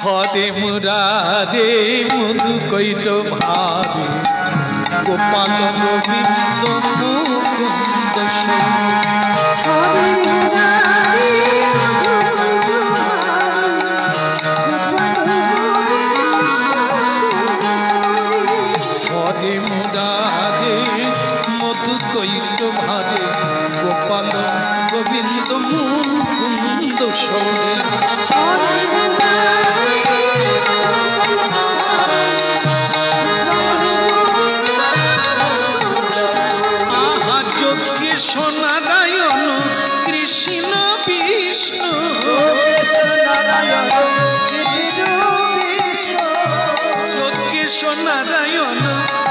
হরে মুরারে মধু কৈট ভারে গোপাল গোবিন্দ মুকুন্দ হরে মুরারে মধু কৈট ভারে গোপাল গোবিন্দ মুকুন্দ সরে নারায়ণ কৃষ্ণ বিষ্ণু যোগেশ নারায়ণ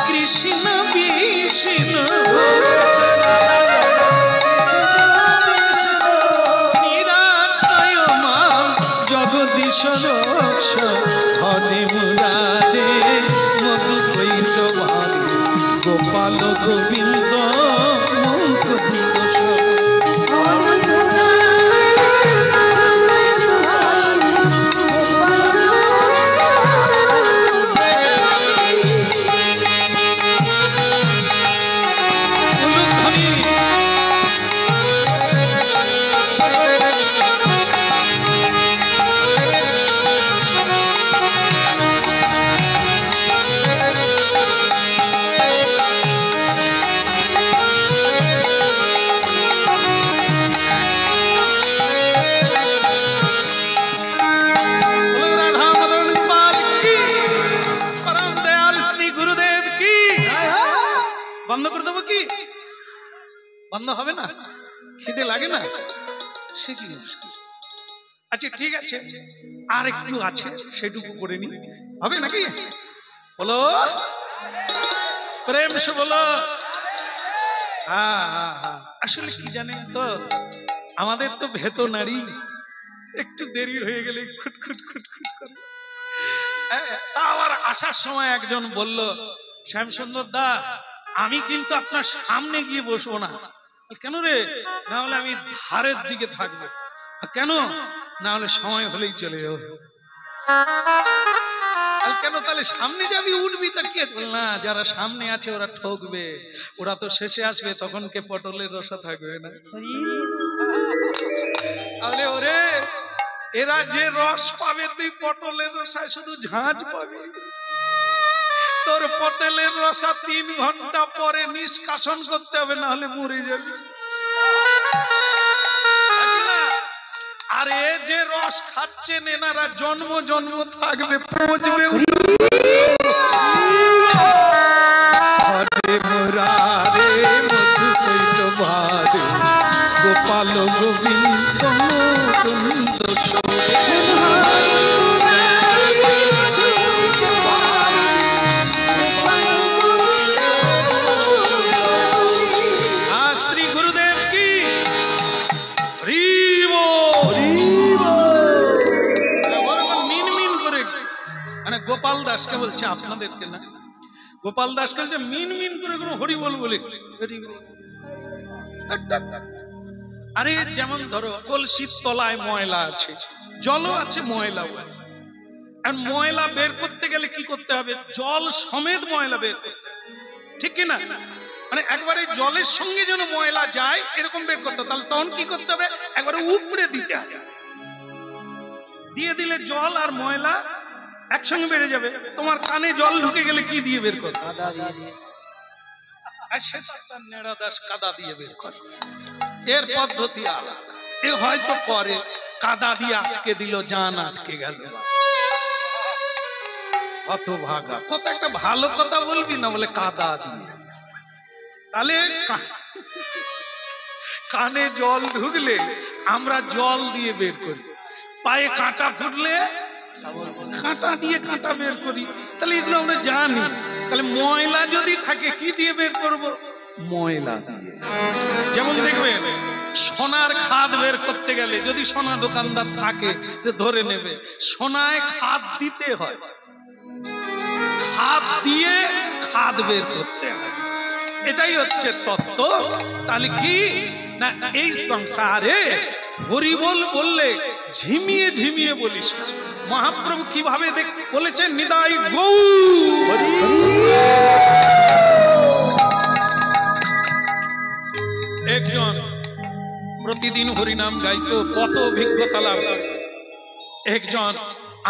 কৃষ্ণ বিষ্ণু নিরাশ্রয় মাম জগদীশ রক্ষ হরে মুরারে মধু কৈট ভারে গোপাল গোবিন্দ বন্ধ করে দেবো কি? বন্ধ হবে না? খিদে লাগে না? সে কি মুশকিল। আচ্ছা ঠিক আছে, আর একটু আছে সেটুকু করে নি, হবে নাকি? বলো প্রেম সে বলো। হ্যাঁ হ্যাঁ হ্যাঁ, আসলে কি জানেন তো, আমাদের তো ভেতো নারী, একটু দেরি হয়ে গেলে খুটখুট খুটখুট করে। তা আবার আসার সময় একজন বলল, শ্যামসুন্দর দা আমি কিন্তু আপনার সামনে গিয়ে বসবো না। কেন রে? না হলে আমি ধারের দিকে থাকবো। কেন? না হলে সময় হলেই চলে যাবো। কেন? তাহলে সামনে যাবি, উঠবি, তার কি? না, যারা সামনে আছে ওরা ঠকবে, ওরা তো শেষে আসবে, তখন কে পটলের রসা থাকবে না। তাহলে ওরে এরা যে রস পাবে, তুই পটলের রসায় শুধু ঝাঁঝ পাবি। তোর পটলের রসা 3 ঘন্টা পরে নিষ্কাশন করতে হবে, না হলে মরে যাবে। আর এ যে রস খাচ্ছেন এনারা জন্ম জন্ম থাকবে, পৌঁছবে। হরে মুরারে মধু কৈট ভারে গোপাল গোবিন্দ মুকুন্দ গোপাল দাসকে বলছে, আপনাদেরকে না, গোপাল দাসকে বলছে মিন মিন করে কোনো হরি বল বলে। আরে যেমন ধরো কলসির তলায় ময়লা আছে, জলও আছে, ময়লাও আছে। আর ময়লা বের করতে গেলে কি করতে হবে? জল সমেত ময়লা বের করতে হবে, ঠিক কিনা? মানে একবারে জলের সঙ্গে যেন ময়লা যায় এরকম বের করতে হবে। তাহলে তখন কি করতে হবে? একবারে উপড়ে দিতে হবে। দিয়ে দিলে জল আর ময়লা একসঙ্গে বেড়ে যাবে। তোমার কানে জল ঢুকে গেলে কি দিয়ে বের করো? কাদা দিয়ে। আর সেটা তার নেড়া দাস কাদা দিয়ে বের করে, এর পদ্ধতি আলাদা। এ হয়তো করে কাদা দিয়ে আটকে দিল, জান আটকে গেল। কত ভাগা, কত একটা ভালো কথা বলবি না, বলে কাদা দিয়ে। তাহলে কানে জল ঢুকলে আমরা জল দিয়ে বের করি, পায়ে কাঁটা ফুটলে কাঁটা দিয়ে কাঁটা বের করি। তাহলে এগুলো আমরা জানি। তাহলে ময়লা যদি থাকে কি দিয়ে বের করব? ময়লা দিয়ে। যেমন দেখবেন সোনার খাদ বের করতে গেলে যদি সোনা দোকানদার থাকে যে ধরে নেবে, সোনায় খাদ দিতে হয়, খাদ দিয়ে খাদ বের করতে হয়। এটাই হচ্ছে তত্ত্ব। তাহলে কি না, এই সংসারে হরি বল বললে ঝিমিয়ে ঝিমিয়ে বলিস। মহাপ্রভু কিভাবে বলেছেন, নিদাই গৌ। একজন প্রতিদিন হরিনাম গাইতো, কত অভিজ্ঞতা লাভ করে। একজন,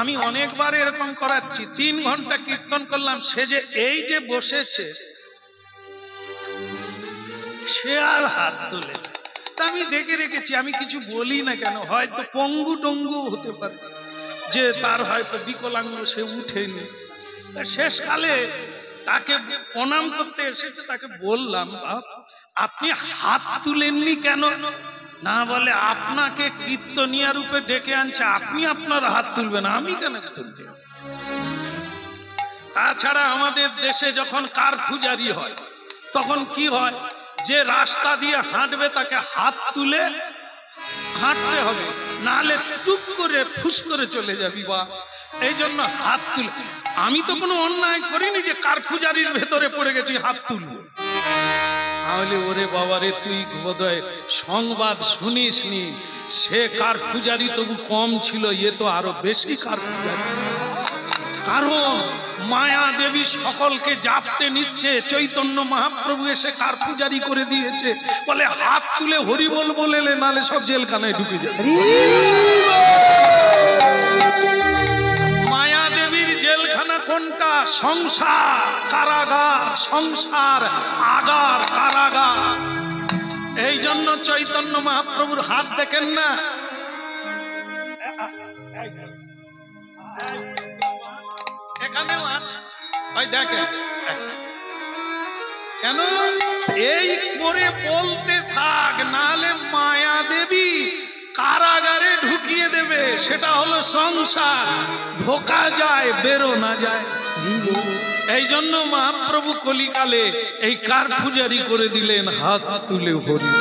আমি অনেকবার এরকম করাচ্ছি, 3 ঘন্টা কীর্তন করলাম, সে যে এই যে বসেছে সে আর হাত তোলে। তা আমি দেখে রেখেছি, আমি কিছু বলি না কেন, হয়তো পঙ্গু টঙ্গু হতে পারে, যে তার হয়তো বিকলাঙ্গ, সে উঠেনি। তা শেষকালে তাকে প্রণাম করতে এসেছে, তাকে বললাম, আপনি হাত তুলেননি কেন? না, বলে আপনাকে কীর্তনিয়া রূপে ডেকে আনছে, আপনি আপনার হাত তুলবেন, আমি কেন তুলতে? তাছাড়া আমাদের দেশে যখন কারফুজারি হয় তখন কি হয়, যে রাস্তা দিয়ে হাঁটবে তাকে হাত তুলে হাঁটতে হবে, নাহলে টুক করে ফুস করে চলে যাবি। বা এই জন্য হাত তুলে, আমি তো কোনো অন্যায় করিনি যে কারফুজারির ভেতরে পড়ে গেছি হাত তুলবো। তাহলে ওরে বাবারে, তুই বোধহয় সংবাদ শুনিসনি, সে কারফুজারি তবু কম ছিল, এ তো আরো বেশি কারফুজারি। কারণ মায়া দেবী সকলকে জাপতে নিচ্ছে, চৈতন্য মহাপ্রভু এসে কারফুজারি করে দিয়েছে, বলে হাত তুলে হরি বল বলে, নালে সব জেলখানায় ঢুকে যাবে। মায়া দেবীর জেলখানা কোনটা? সংসার কারাগার, সংসার আগার কারাগার। এই জন্য চৈতন্য মহাপ্রভুর হাত দেখেন না, এখানেও আছে, ওই দেখেন কেন? এই করে বলতে থাক, নালে মায়া দেবী কারাগারে ঢুকিয়ে দেবে। সেটা হলো সংসার, ঢোকা যায় বেরো না যায়। এই জন্য মহাপ্রভু কলিকালে এই কারফুজারি করে দিলেন, হাত তুলে হরি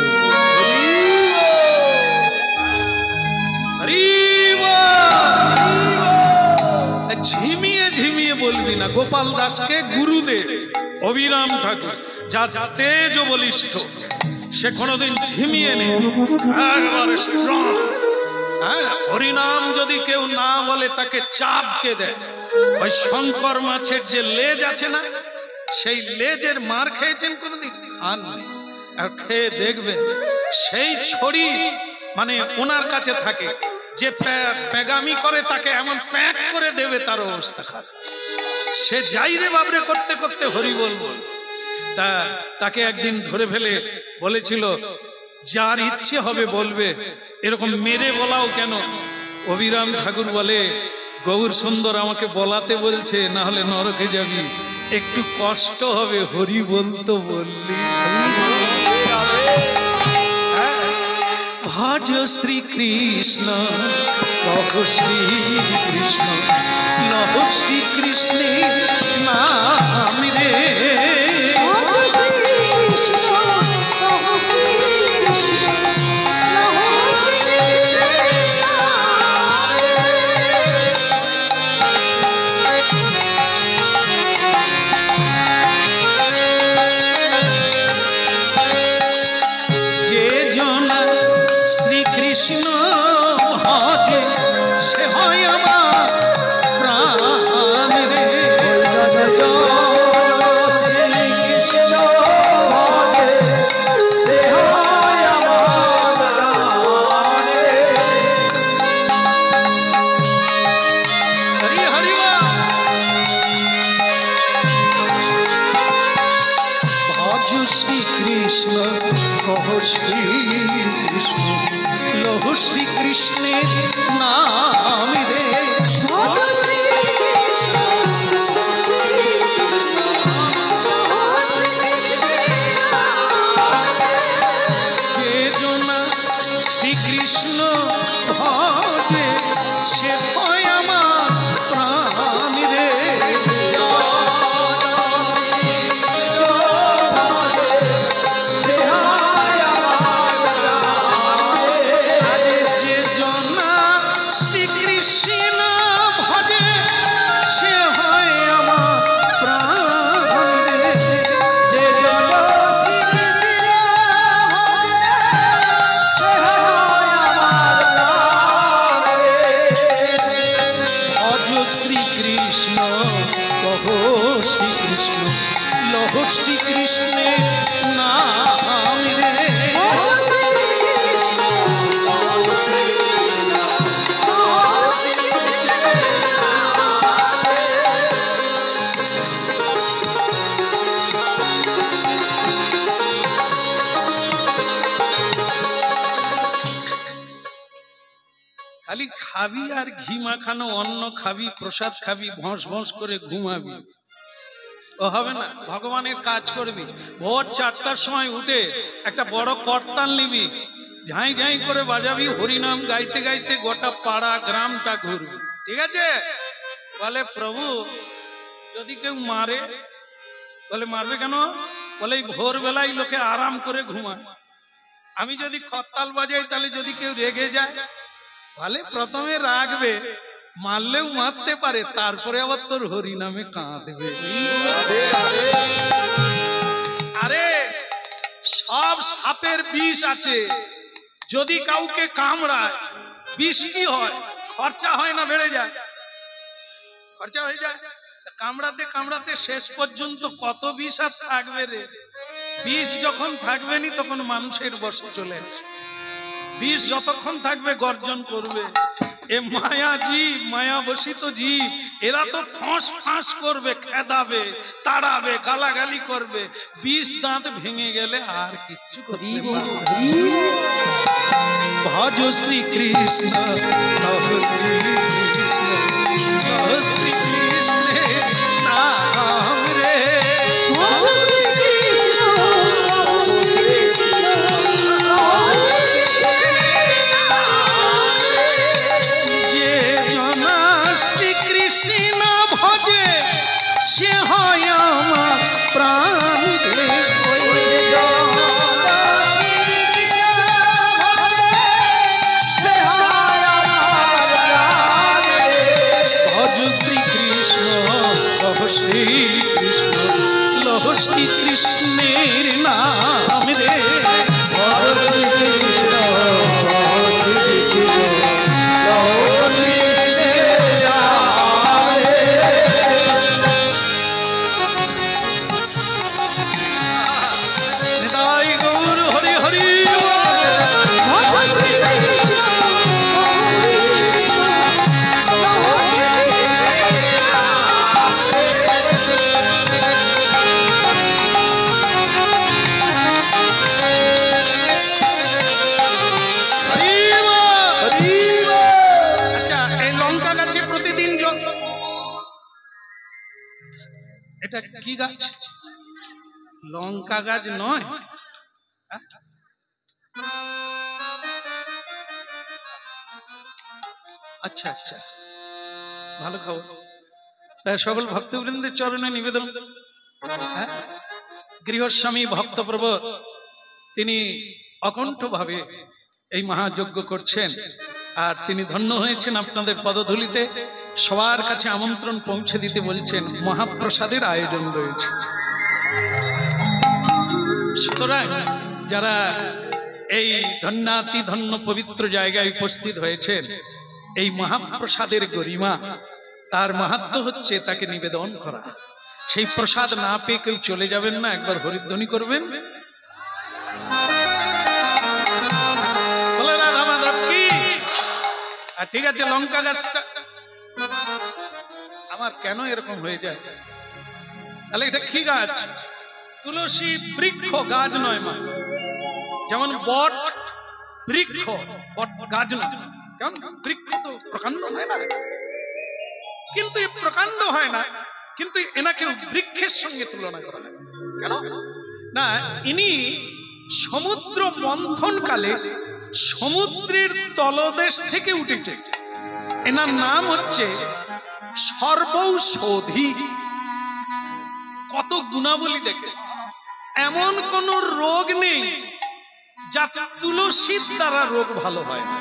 ঝিমিয়ে ঝিমিয়ে বলবি না। গোপাল দাসকে গুরুদেব অবিরাম ঠাকুর, যার তেজ বলিষ্ঠ, সে কোনোদিন ঝিমিয়ে নেই, একবারে স্ট্রং। হরিনাম যদি কেউ না বলে তাকে চাপকে দেয়। ওই শঙ্কর মাছের যে লেজ আছে না, সেই লেজের মার খেয়েছেন কোনোদিন? খাননি। আর খেয়ে দেখবে, সেই ছড়ি মানে ওনার কাছে থাকে, যে পেগামি করে তাকে এমন প্যাক করে দেবে, তার অবস্থা খারাপ। সে যাই রে বাবরে করতে করতে হরি বল বল। তাকে একদিন ধরে ফেলে বলেছিল, যার ইচ্ছে হবে বলবে, এরকম মেরে বলাও কেন? অবিরাম ঠাকুর বলে, গৌর সুন্দর আমাকে বলাতে বলছে, না হলে নরকে যাবি, একটু কষ্ট হবে, হরি বলতো বললি। ভজ শ্রী কৃষ্ণ, লহ শ্রী কৃষ্ণ, লহ শ্রী কৃষ্ণের নাম রে। কৃষ্ণ ভজে সে হয় আমার প্রাণ রে। কৃষ্ণ ভজে সে হয় আমার প্রাণ রে। হরি হরি ভজ শ্রী কৃষ্ণ, কহ শ্রী কৃষ্ণ, লহ শ্রী কৃষ্ণের নাম রে। যে জনা শ্রীকৃষ্ণ ভজে সে হয় আমার প্রাণ রে। শ্রী শ্রীকৃষ্ণ কহ শ্রীকৃষ্ণ লহ শ্রীকৃষ্ণের নাম রে। খালি খাবি আর ঘি মাখানো অন্ন খাবি, প্রসাদ খাবি, ভস ভস করে ঘুমাবি, ও হবে না। ভগবানের কাজ করবি। ভোর 4টার সময় উঠে একটা বড় করতাল নিবি, ঝাই ঝাই করে বাজাবি, হরিনাম গাইতে গাইতে গোটা পাড়া গ্রামটা ঘুরবি। ঠিক আছে? বলে প্রভু যদি কেউ মারে, বলে মারবে কেন? বলে ভোর বেলায় লোকে আরাম করে ঘুমায়, আমি যদি করতাল বাজাই তাহলে যদি কেউ রেগে যায়, বলে প্রথমে রাখবে, মারলেও মারতে পারে, তারপরে আবার তোর হরি নামে কাঁদবে। আরে সব সাপের বিষ আছে, যদি কাউকে কামড়ায় বিষ কি হয়? খরচা হয় না বেড়ে যায়? খরচা হয়ে যায়। কামড়াতে কামড়াতে শেষ পর্যন্ত কত বিষ আর থাকবে রে? বিষ যখন থাকবে নি তখন মানুষের বশে চলে আসে। বিষ যতক্ষণ থাকবে গর্জন করবে। এ মায়া জীব, মায়া বসিত জীব, এরা তো ফাঁস ফাঁস করবে, খেদাবে, তাড়াবে, গালাগালি করবে। বিষ দাঁত ভেঙে গেলে আর কিচ্ছু করতে পারবে না। ভজ শ্রীকৃষ্ণ ভজ শ্রীকৃষ্ণ ভজ শ্রীকৃষ্ণের নাম রে। সে হয় আমার প্রাণ রে। ভজ শ্রীকৃষ্ণ লহ শ্রীকৃষ্ণ লহ শ্রীকৃষ্ণের নাম রে। এটা কি গাছ? লঙ্কা গাছ নয়? আচ্ছা আচ্ছা, ভালো খবর। তাই সকল ভক্তবৃন্দের চরণে নিবেদন, গৃহস্বামী ভক্তপ্রভু তিনি অকণ্ঠভাবে এই মহাযজ্ঞ করছেন, আর তিনি ধন্য হয়েছেন আপনাদের পদধূলিতে। সবার কাছে আমন্ত্রণ পৌঁছে দিতে বলছেন, মহাপ্রসাদের আয়োজন রয়েছে। সুতরাং যারা এই ধন্যাতি ধন্য পবিত্র জায়গায় উপস্থিত হয়েছেন, এই মহাপ্রসাদের গরিমা, তার মাহাত্ম্য হচ্ছে তাকে নিবেদন করা। সেই প্রসাদ না পেয়ে কেউ চলে যাবেন না, একবার হরিধ্বনি করবেন। বলে রাধা মাধব কি? আর ঠিক আছে, লঙ্কা গাছটা আমার কেন এরকম হয়ে যায়? তাহলে এটা কি গাছ? তুলসী বৃক্ষ, গাছ নয় মা। যেমন বট বৃক্ষ, বট গাছ নয়। কেমন? বৃক্ষ তো প্রকাণ্ড হয় না, কিন্তু এ প্রকাণ্ড হয় না, কিন্তু এনাকে বৃক্ষের সঙ্গে তুলনা করা হয়। কেন না? ইনি সমুদ্র মন্থন কালে সমুদ্রের তলদেশ থেকে উঠেছে। এনার নাম হচ্ছে সর্বৌষধি। কত গুণাবলী দেখে! এমন কোন রোগ নেই যা তুলসীর দ্বারা রোগ ভালো হয় না।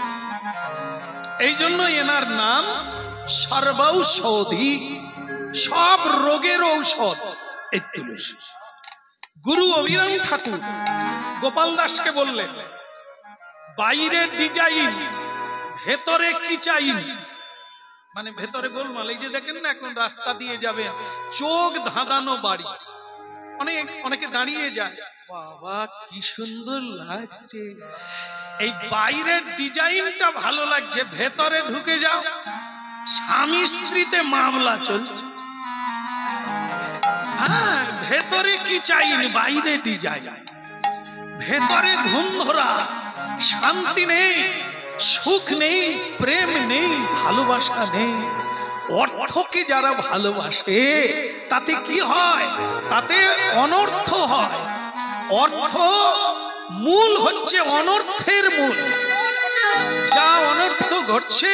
এই জন্য এনার নাম সর্বৌষধি। সব রোগের ঔষধ এই তুলসী। গুরু অভিরাম ঠাকুর গোপাল দাসকে বললেন, বাইরে ডিজাইন, ভেতরে কি চাই? মানে ভেতরে গোলমাল। এই যে দেখেন না এখন রাস্তা দিয়ে যাবেন, চোখ ধাঁধানো বাড়ি, অনেকে দাঁড়িয়ে যায়, বাবা কি সুন্দর লাগছে, এই বাইরের ডিজাইনটা ভালো লাগছে, ভেতরে ঢুকে যাও স্বামী স্ত্রীতে মামলা চলছে। হ্যাঁ, ভেতরে কি চাইনি, বাইরে ডিজাইন, ভেতরে ঘুম ধরা, শান্তি নেই, সুখ নেই, প্রেম নেই, ভালোবাসা নেই। অর্থকে যারা ভালোবাসে তাতে কি হয়? তাতে অনর্থ হয়। অর্থ মূল হচ্ছে অনর্থের মূল। যা অনর্থ ঘটছে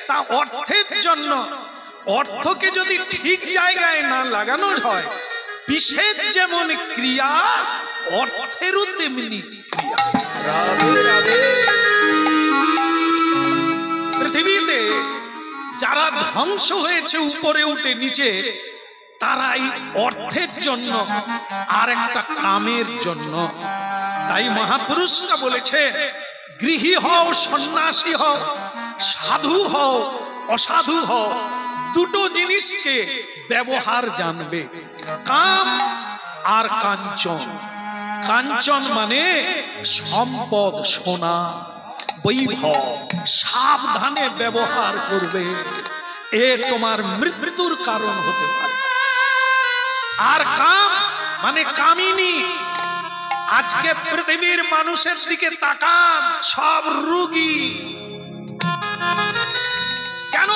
তা অর্থের জন্য। অর্থকে যদি ঠিক জায়গায় না লাগানো হয়, বিষের যেমন ক্রিয়া, অর্থেরও তেমনি ক্রিয়া। পৃথিবীতে যারা ধ্বংস হয়েছে উপরে উঠে নিচে, তারাই অর্থের জন্য আর একটা কামের জন্য। তাই মহাপুরুষরা বলেছে, গৃহী হও সন্ন্যাসী হও, সাধু হও অসাধু হও, দুটো জিনিসকে ব্যবহার জানবে, কাম আর কাঞ্চন। কাঞ্চন মানে সম্পদ, সোনা, বৈভব, সাবধানে ব্যবহার করবে, এ তোমার মৃত্যুর কারণ হতে পারে। আর কাম মানে কামিনী। আজকে পৃথিবীর মানুষের দিকে তাকান, সব রোগী। কেন?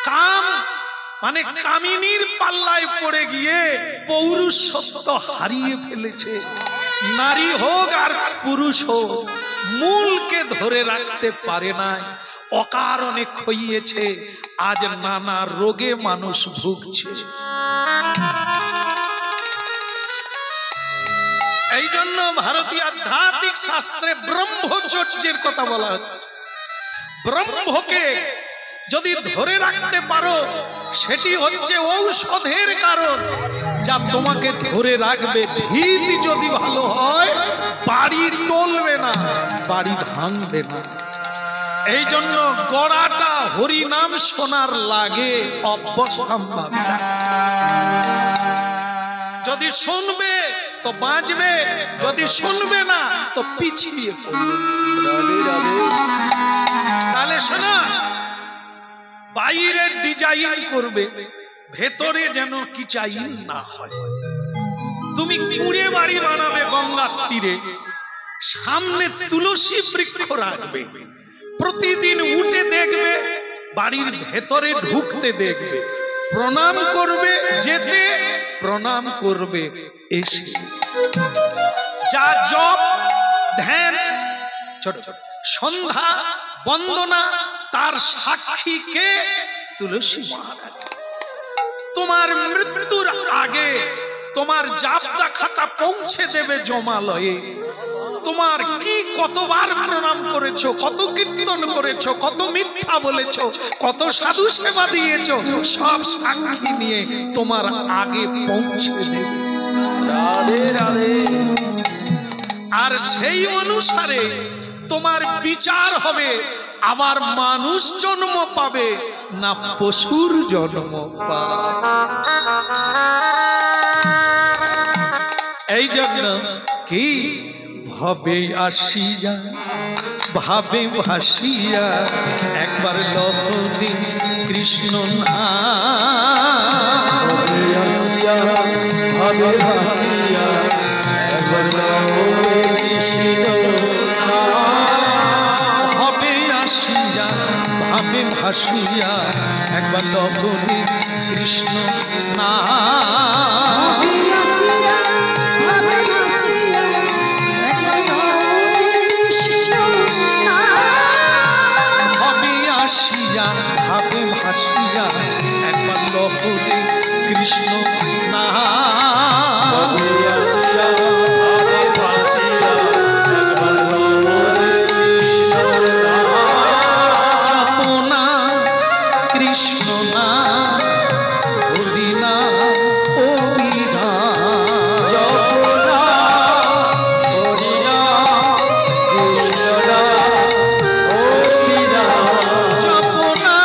কাম মানে কামিনীর পাল্লায় পড়ে গিয়ে পৌরুষত্ব হারিয়ে ফেলেছে। নারী হোক আর পুরুষ হোক, মূলকে ধরে রাখতে পারে নাই, অকারণে খইয়েছে। আজ নানা রোগে মানুষ ভুগছে। এই জন্য ভারতীয় আধ্যাত্মিক শাস্ত্রে ব্রহ্মচর্যের কথা বলা হচ্ছে। ব্রহ্মকে যদি ধরে রাখতে পারো, সেটি হচ্ছে ঔষধের কারণ, যা তোমাকে ধরে রাখবে। ভিত যদি ভালো হয়, বাড়ি টলবে না, বাড়ি ভাঙবে না। এই জন্য গড়াটা হরিনাম শোনার লাগে অবশ্যম্ভাবী। যদি শুনবে তো বাঁচবে, যদি শুনবে না তো পিছিয়ে পড়বে। তাহলে শোনা, বাইরের ডিজাইন করবে, ভেতরে যেন কি চাই না হয়। তুমি কুড়ে বাড়ি বানাবে গঙ্গার তীরে, সামনে তুলসী বৃক্ষ রাখবে, প্রতিদিন উঠে দেখবে, বাড়ির ভেতরে ঢুকতে দেখবে, প্রণাম করবে যেতে, প্রণাম করবে এসে। যা জপ ধ্যান ছোট ছোট সন্ধ্যা বন্দনা, তার সাক্ষী কে? তুলসী মহারাজ। তোমার মৃত্যুর আগে তোমার জাবদা খাতা পৌঁছে দেবে জমালয়ে। তোমার কি কতবার প্রণাম করেছো, কত কীর্তন করেছো, কত মিথ্যা বলেছো, কত সাধু সেবা দিয়েছো, সব সাক্ষী নিয়ে তোমার আগে পৌঁছে দেবে। রাধে রাধে। আর সেই অনুসারে তোমার বিচার হবে, আবার মানুষ জন্ম পাবে না পশুর জন্ম পাবে। এই জন্য কি ভাবে আসিয়া ভাবে ভাসিয়া একবার লহরি কৃষ্ণ নাম। ভাবে ভাসিয়া একবার লহরি কৃষ্ণ নাম। ভাবে আসিয়া ভাবে ভাসিয়া একবার লহরি কৃষ্ণ নাম। ভাবে ভাসিয়া একবার লহরি কৃষ্ণ নাম। জপনা কৃষ্ণ নাম, হরি নাম অভিধান। জপনা হরি নাম কৃষ্ণ নাম অভিধান। জপনা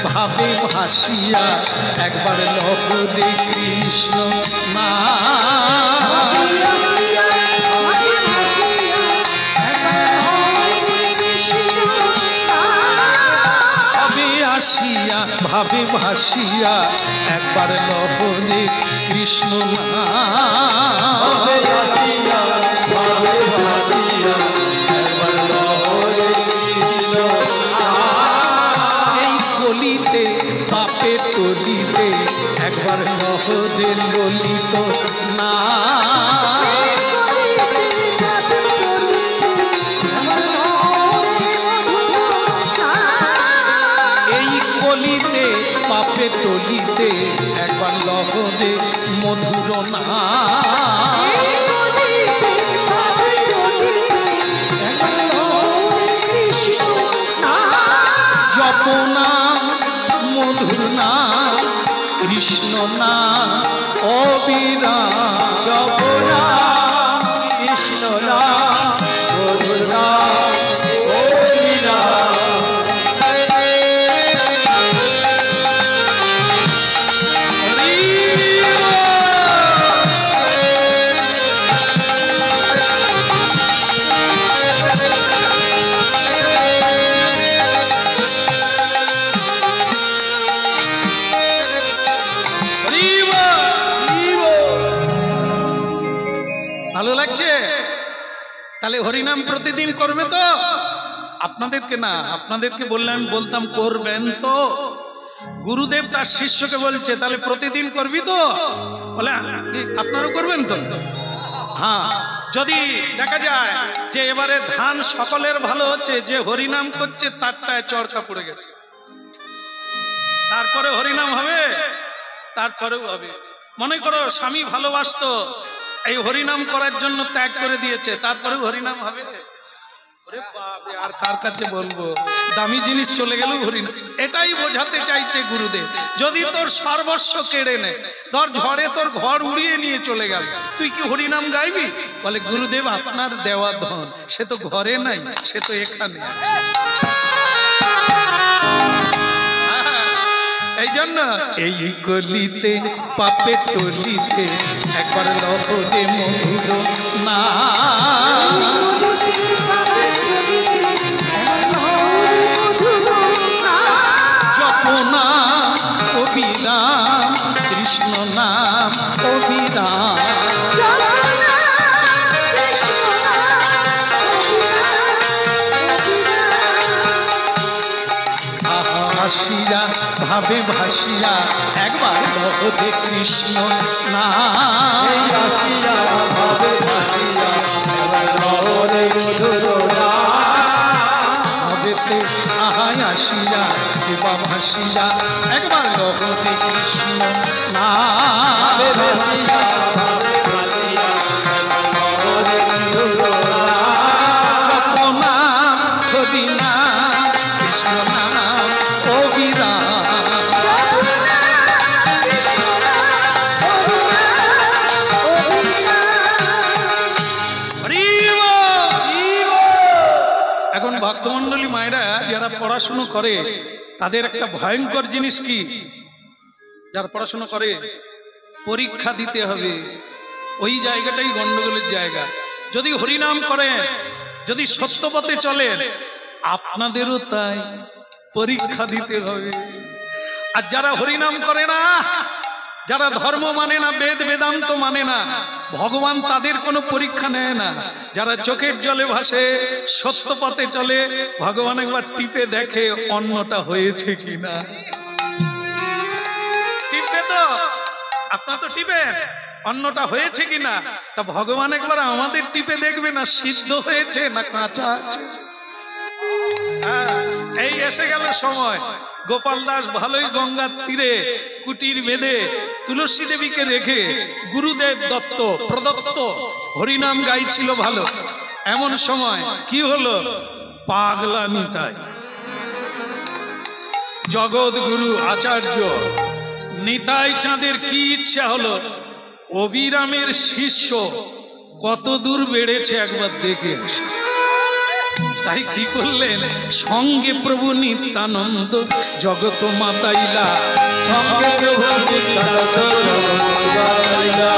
ভাবে ভাসিয়া একবার লহরে কৃষ্ণ না আসিয়া ভাবে ভাসিয়া একবার লহরে কৃষ্ণ না এই কলিতে পাপে তলিতে একবার লহরে ললিত না পাপে তলিতে একবার লহরে মধুর না জপনা মধুর না কৃষ্ণ না অবিরাম জপনা কৃষ্ণ না মধুর না ভালো লাগছে? তাহলে হরিনাম প্রতিদিন করবে তো? আপনাদেরকে না, আপনাদেরকে বললে আমি বলতাম করবেন তো। গুরুদেব তার শিষ্যকে বলছে তাহলে প্রতিদিন করবি তো? বলে আপনারাও করবেন তো? হ্যাঁ, যদি দেখা যায় যে এবারে ধান সকলের ভালো হচ্ছে, যে হরিনাম করছে তারটায় চড়কা পড়ে গেছে, তারপরে হরিনাম হবে? তারপরেও হবে। মনে করো স্বামী ভালোবাসতো, এই হরিনাম করার জন্য ত্যাগ করে দিয়েছে, তারপরেও হরিনাম হবে? ওরে বাবা, আর কার কাছে বলবো, দামি জিনিস চলে গেল হরিনাম। এটাই বোঝাতে চাইছে গুরুদেব। যদি তোর সর্বস্ব কেড়ে নেয়, ধর ঝড়ে তোর ঘর উড়িয়ে নিয়ে চলে গেল, তুই কি হরিনাম গাইবি? বলে গুরুদেব আপনার দেওয়া ধন সে তো ঘরে নাই, সে তো এখানে আছে। এই জন্য এই কলিতে পাপে টলিতে একবার লহরে মধুর না জপনা অবিরাম কৃষ্ণ নাম অবিরাম ভাসিয়া ভাবে ভাসিয়া একবার লহরে কৃষ্ণ না ভাসিয়া ভাবে ভাসিয়া লহরে মধুর না ভবেতে আহাই আসিয়া শিবা ভাসিয়া একবার লহরে কৃষ্ণ না ভাসিয়া ভাবে ভাসিয়া লহরে মধুর না জপনা হরিনা কৃষ্ণ নাম অবিরাম এখন ভক্তমন্ডলী মায়েরা যারা পড়াশুনো করে তাদের একটা ভয়ঙ্কর জিনিস কি, যারা পড়াশুনো করে পরীক্ষা দিতে হবে, ওই জায়গাটাই গন্ডগোলের জায়গা। যদি হরিনাম করেন, যদি সত্যপথে চলেন, আপনাদেরও তাই পরীক্ষা দিতে হবে। আর যারা হরিনাম করে না, যারা ধর্ম মানে না, বেদ বেদান্ত মানে না, ভগবান তাদের কোনো পরীক্ষা নেয় না। যারা চোখের জলে ভাসে, সত্য পথে চলে, ভগবান একবার টিপে দেখে অন্নটা হয়েছে কিনা। টিপবে তো, আপনারা তো টিপেন অন্নটা হয়েছে কিনা, তা ভগবান একবার আমাদের টিপে দেখবে না সিদ্ধ হয়েছে না কাঁচা আছে। এই এসে গেল সময়। গোপাল দাস ভালোই গঙ্গার তীরে কুটির বেঁধে তুলসী দেবীকে রেখে গুরুদেব দত্ত প্রদত্ত হরিনাম গাইছিল ভালো। এমন সময় কি হলো, পাগলা নিতাই জগৎ গুরু আচার্য নিতাই চাঁদের কি ইচ্ছা হলো, অবিরামের শিষ্য কত দূর বেড়েছে একবার দেখে আসে। তাই কি করলেন, সঙ্গে প্রভু নিত্যানন্দ জগত মাতাইলা, সঙ্গে প্রভু নিত্যানন্দ জগৎ মাতাইলা।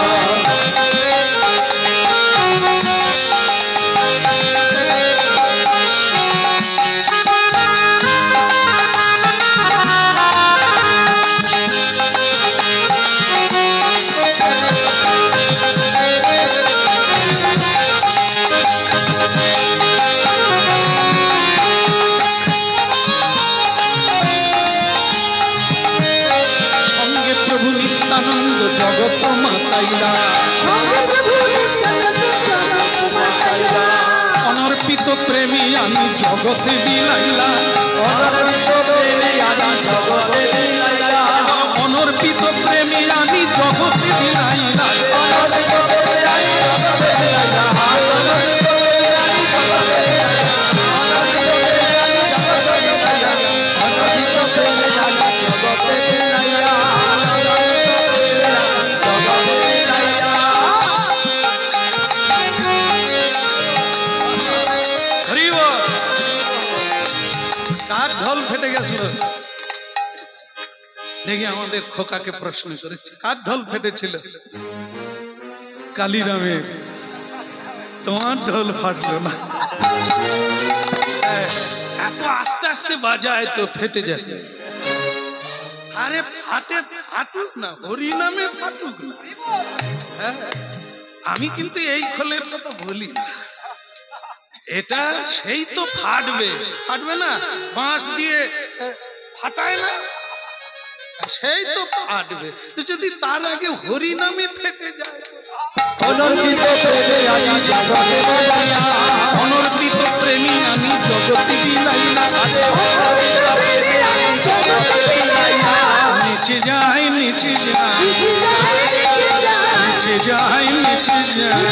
জগত মাতাইলা, অনর্পিত প্রেমী আমি জগতে বিলাইলা, অনর্পিত প্রেমী আমি জগতে বিলাইলা, অনর্পিত প্রেমী আমি জগতে বিলাইলা, অনর্পিত প্রেমী আমি জগতে বিলাইলা, অনর্পিত প্রেমী আমি জগতে বিলাইলা, অনর্পিত প্রেমী আমি জগতে বিলাইলা। কার ঢোল ফেটে গেছিল দেখি, আমাদের খোকাকে প্রশ্ন করেছে কার ঢোল ফেটেছিল? কালীরামের। তোমার ঢোল ফাটলো না, এত আস্তে আস্তে বাজায় তো ফেটে যায়। আরে ফাটুক না, হরি নামে ফাটুক না। আমি কিন্তু এই খোলের কথা বলি না, এটা সেই তো ফাটবে, ফাটবে না, বাঁশ দিয়ে ফাটায় না, সেই তো ফাটবে। তো যদি তার আগে হরি নামে ফেটে যায়, অনর্পিত প্রেমী আমি জগতে বিলাইলা, অনর্পিত প্রেমী আমি জগতে বিলাইলা, নিচে যায় নিচে যায়, নিচে যায় নিচে যায়,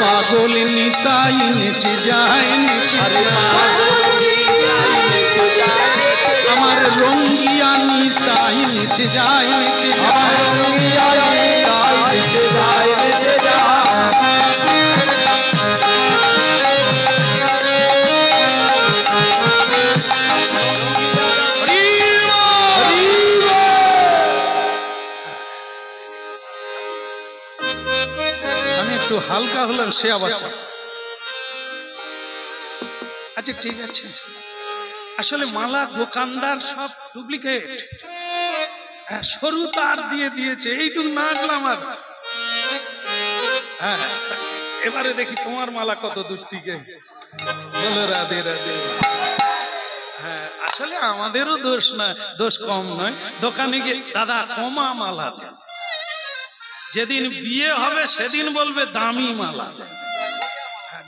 পাগল নিতাই নিচে যায় নিচে যায়, আমার রঙ্গিয়া নিতাই নিচে যায় নিচে যায়, নিচে যায় নিচে যায়। আমি একটু হালকা হলাম, সে আবার আচ্ছা ঠিক আছে। আসলে মালা দোকানদার সব ডুপ্লিকেট, সরু তার দিয়ে দিয়েছে, এইটুকু না গেলাম আর। হ্যাঁ, এবারে দেখি তোমার মালা কত দূর টিকে। বলো রাধে রাধে। হ্যাঁ, আসলে আমাদেরও দোষ না, দোষ কম নয়। দোকানে গিয়ে দাদা কমা মালা দেন, যেদিন বিয়ে হবে সেদিন বলবে দামি মালা দেন,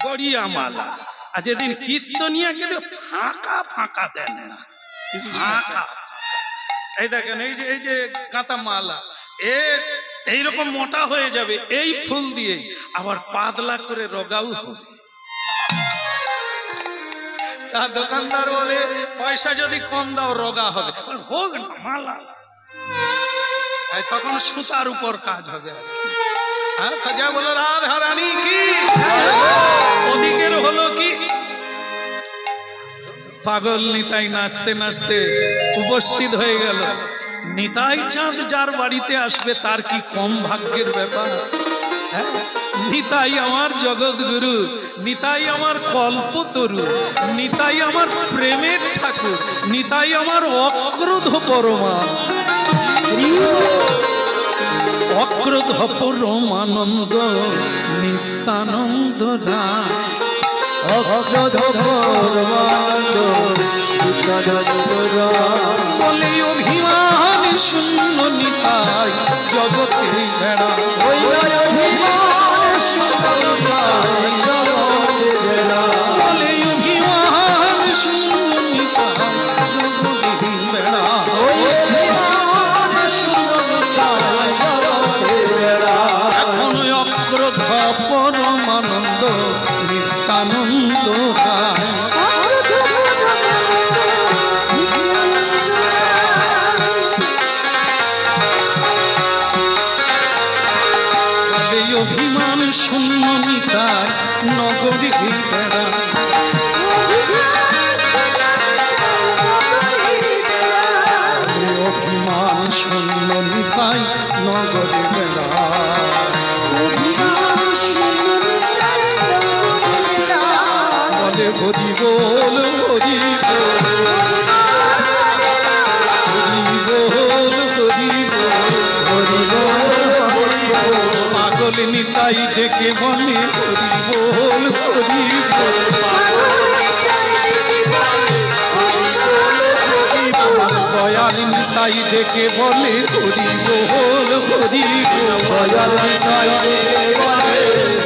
গড়িয়া মালা। আর যেদিন কীর্তনিয়া কিন্তু ফাঁকা ফাঁকা দেন না, ফাঁকা। এই দেখেন, এই যে কাঁথা মালা, এইরকম মোটা হয়ে যাবে এই ফুল দিয়ে, আবার পাতলা করে রোগাও হবে। তা দোকানদার বলে পয়সা যদি কম দাও রোগা হবে, হোক না মালা। তখন সুতার উপর কাজ হবে আর কি। হ্যাঁ, তা যা বলো রাধা রানী কি, ওদিকের হলো কি, পাগল নিতাই নাচতে নাচতে উপস্থিত হয়ে গেল। নিতাই চাঁদ যার বাড়িতে আসবে তার কি কম ভাগ্যের ব্যাপার? হ্যাঁ, নিতাই আমার জগৎগুরু, নিতাই আমার কল্পতরু, নিতাই আমার প্রেমের ঠাকুর, নিতাই আমার অক্রোধ পরমা, অক্রোধ পরমানন্দ নিত্যানন্দ রাম, অক্রোধ পরমানন্দ নিত্যানন্দ রাম। বলে অভিমান শূন্য নিতাই জগতে বেড়া, অভিমান শূন্য নিতাই জগতে বেড়া, বলে অভিমান শূন্য নিতাই জগতে বেড়া, অভিমান শূন্য নিতাই জগতে বেড়া। এখন অক্রোধ পরমানন্দ নিত্যানন্দ রাম। নিতাই ডেকে বলে হরি বল হরি বল, দয়াল নিতাই ডেকে বলে হরি বল হরি বল, দয়াল নিতাই ডেকে বলে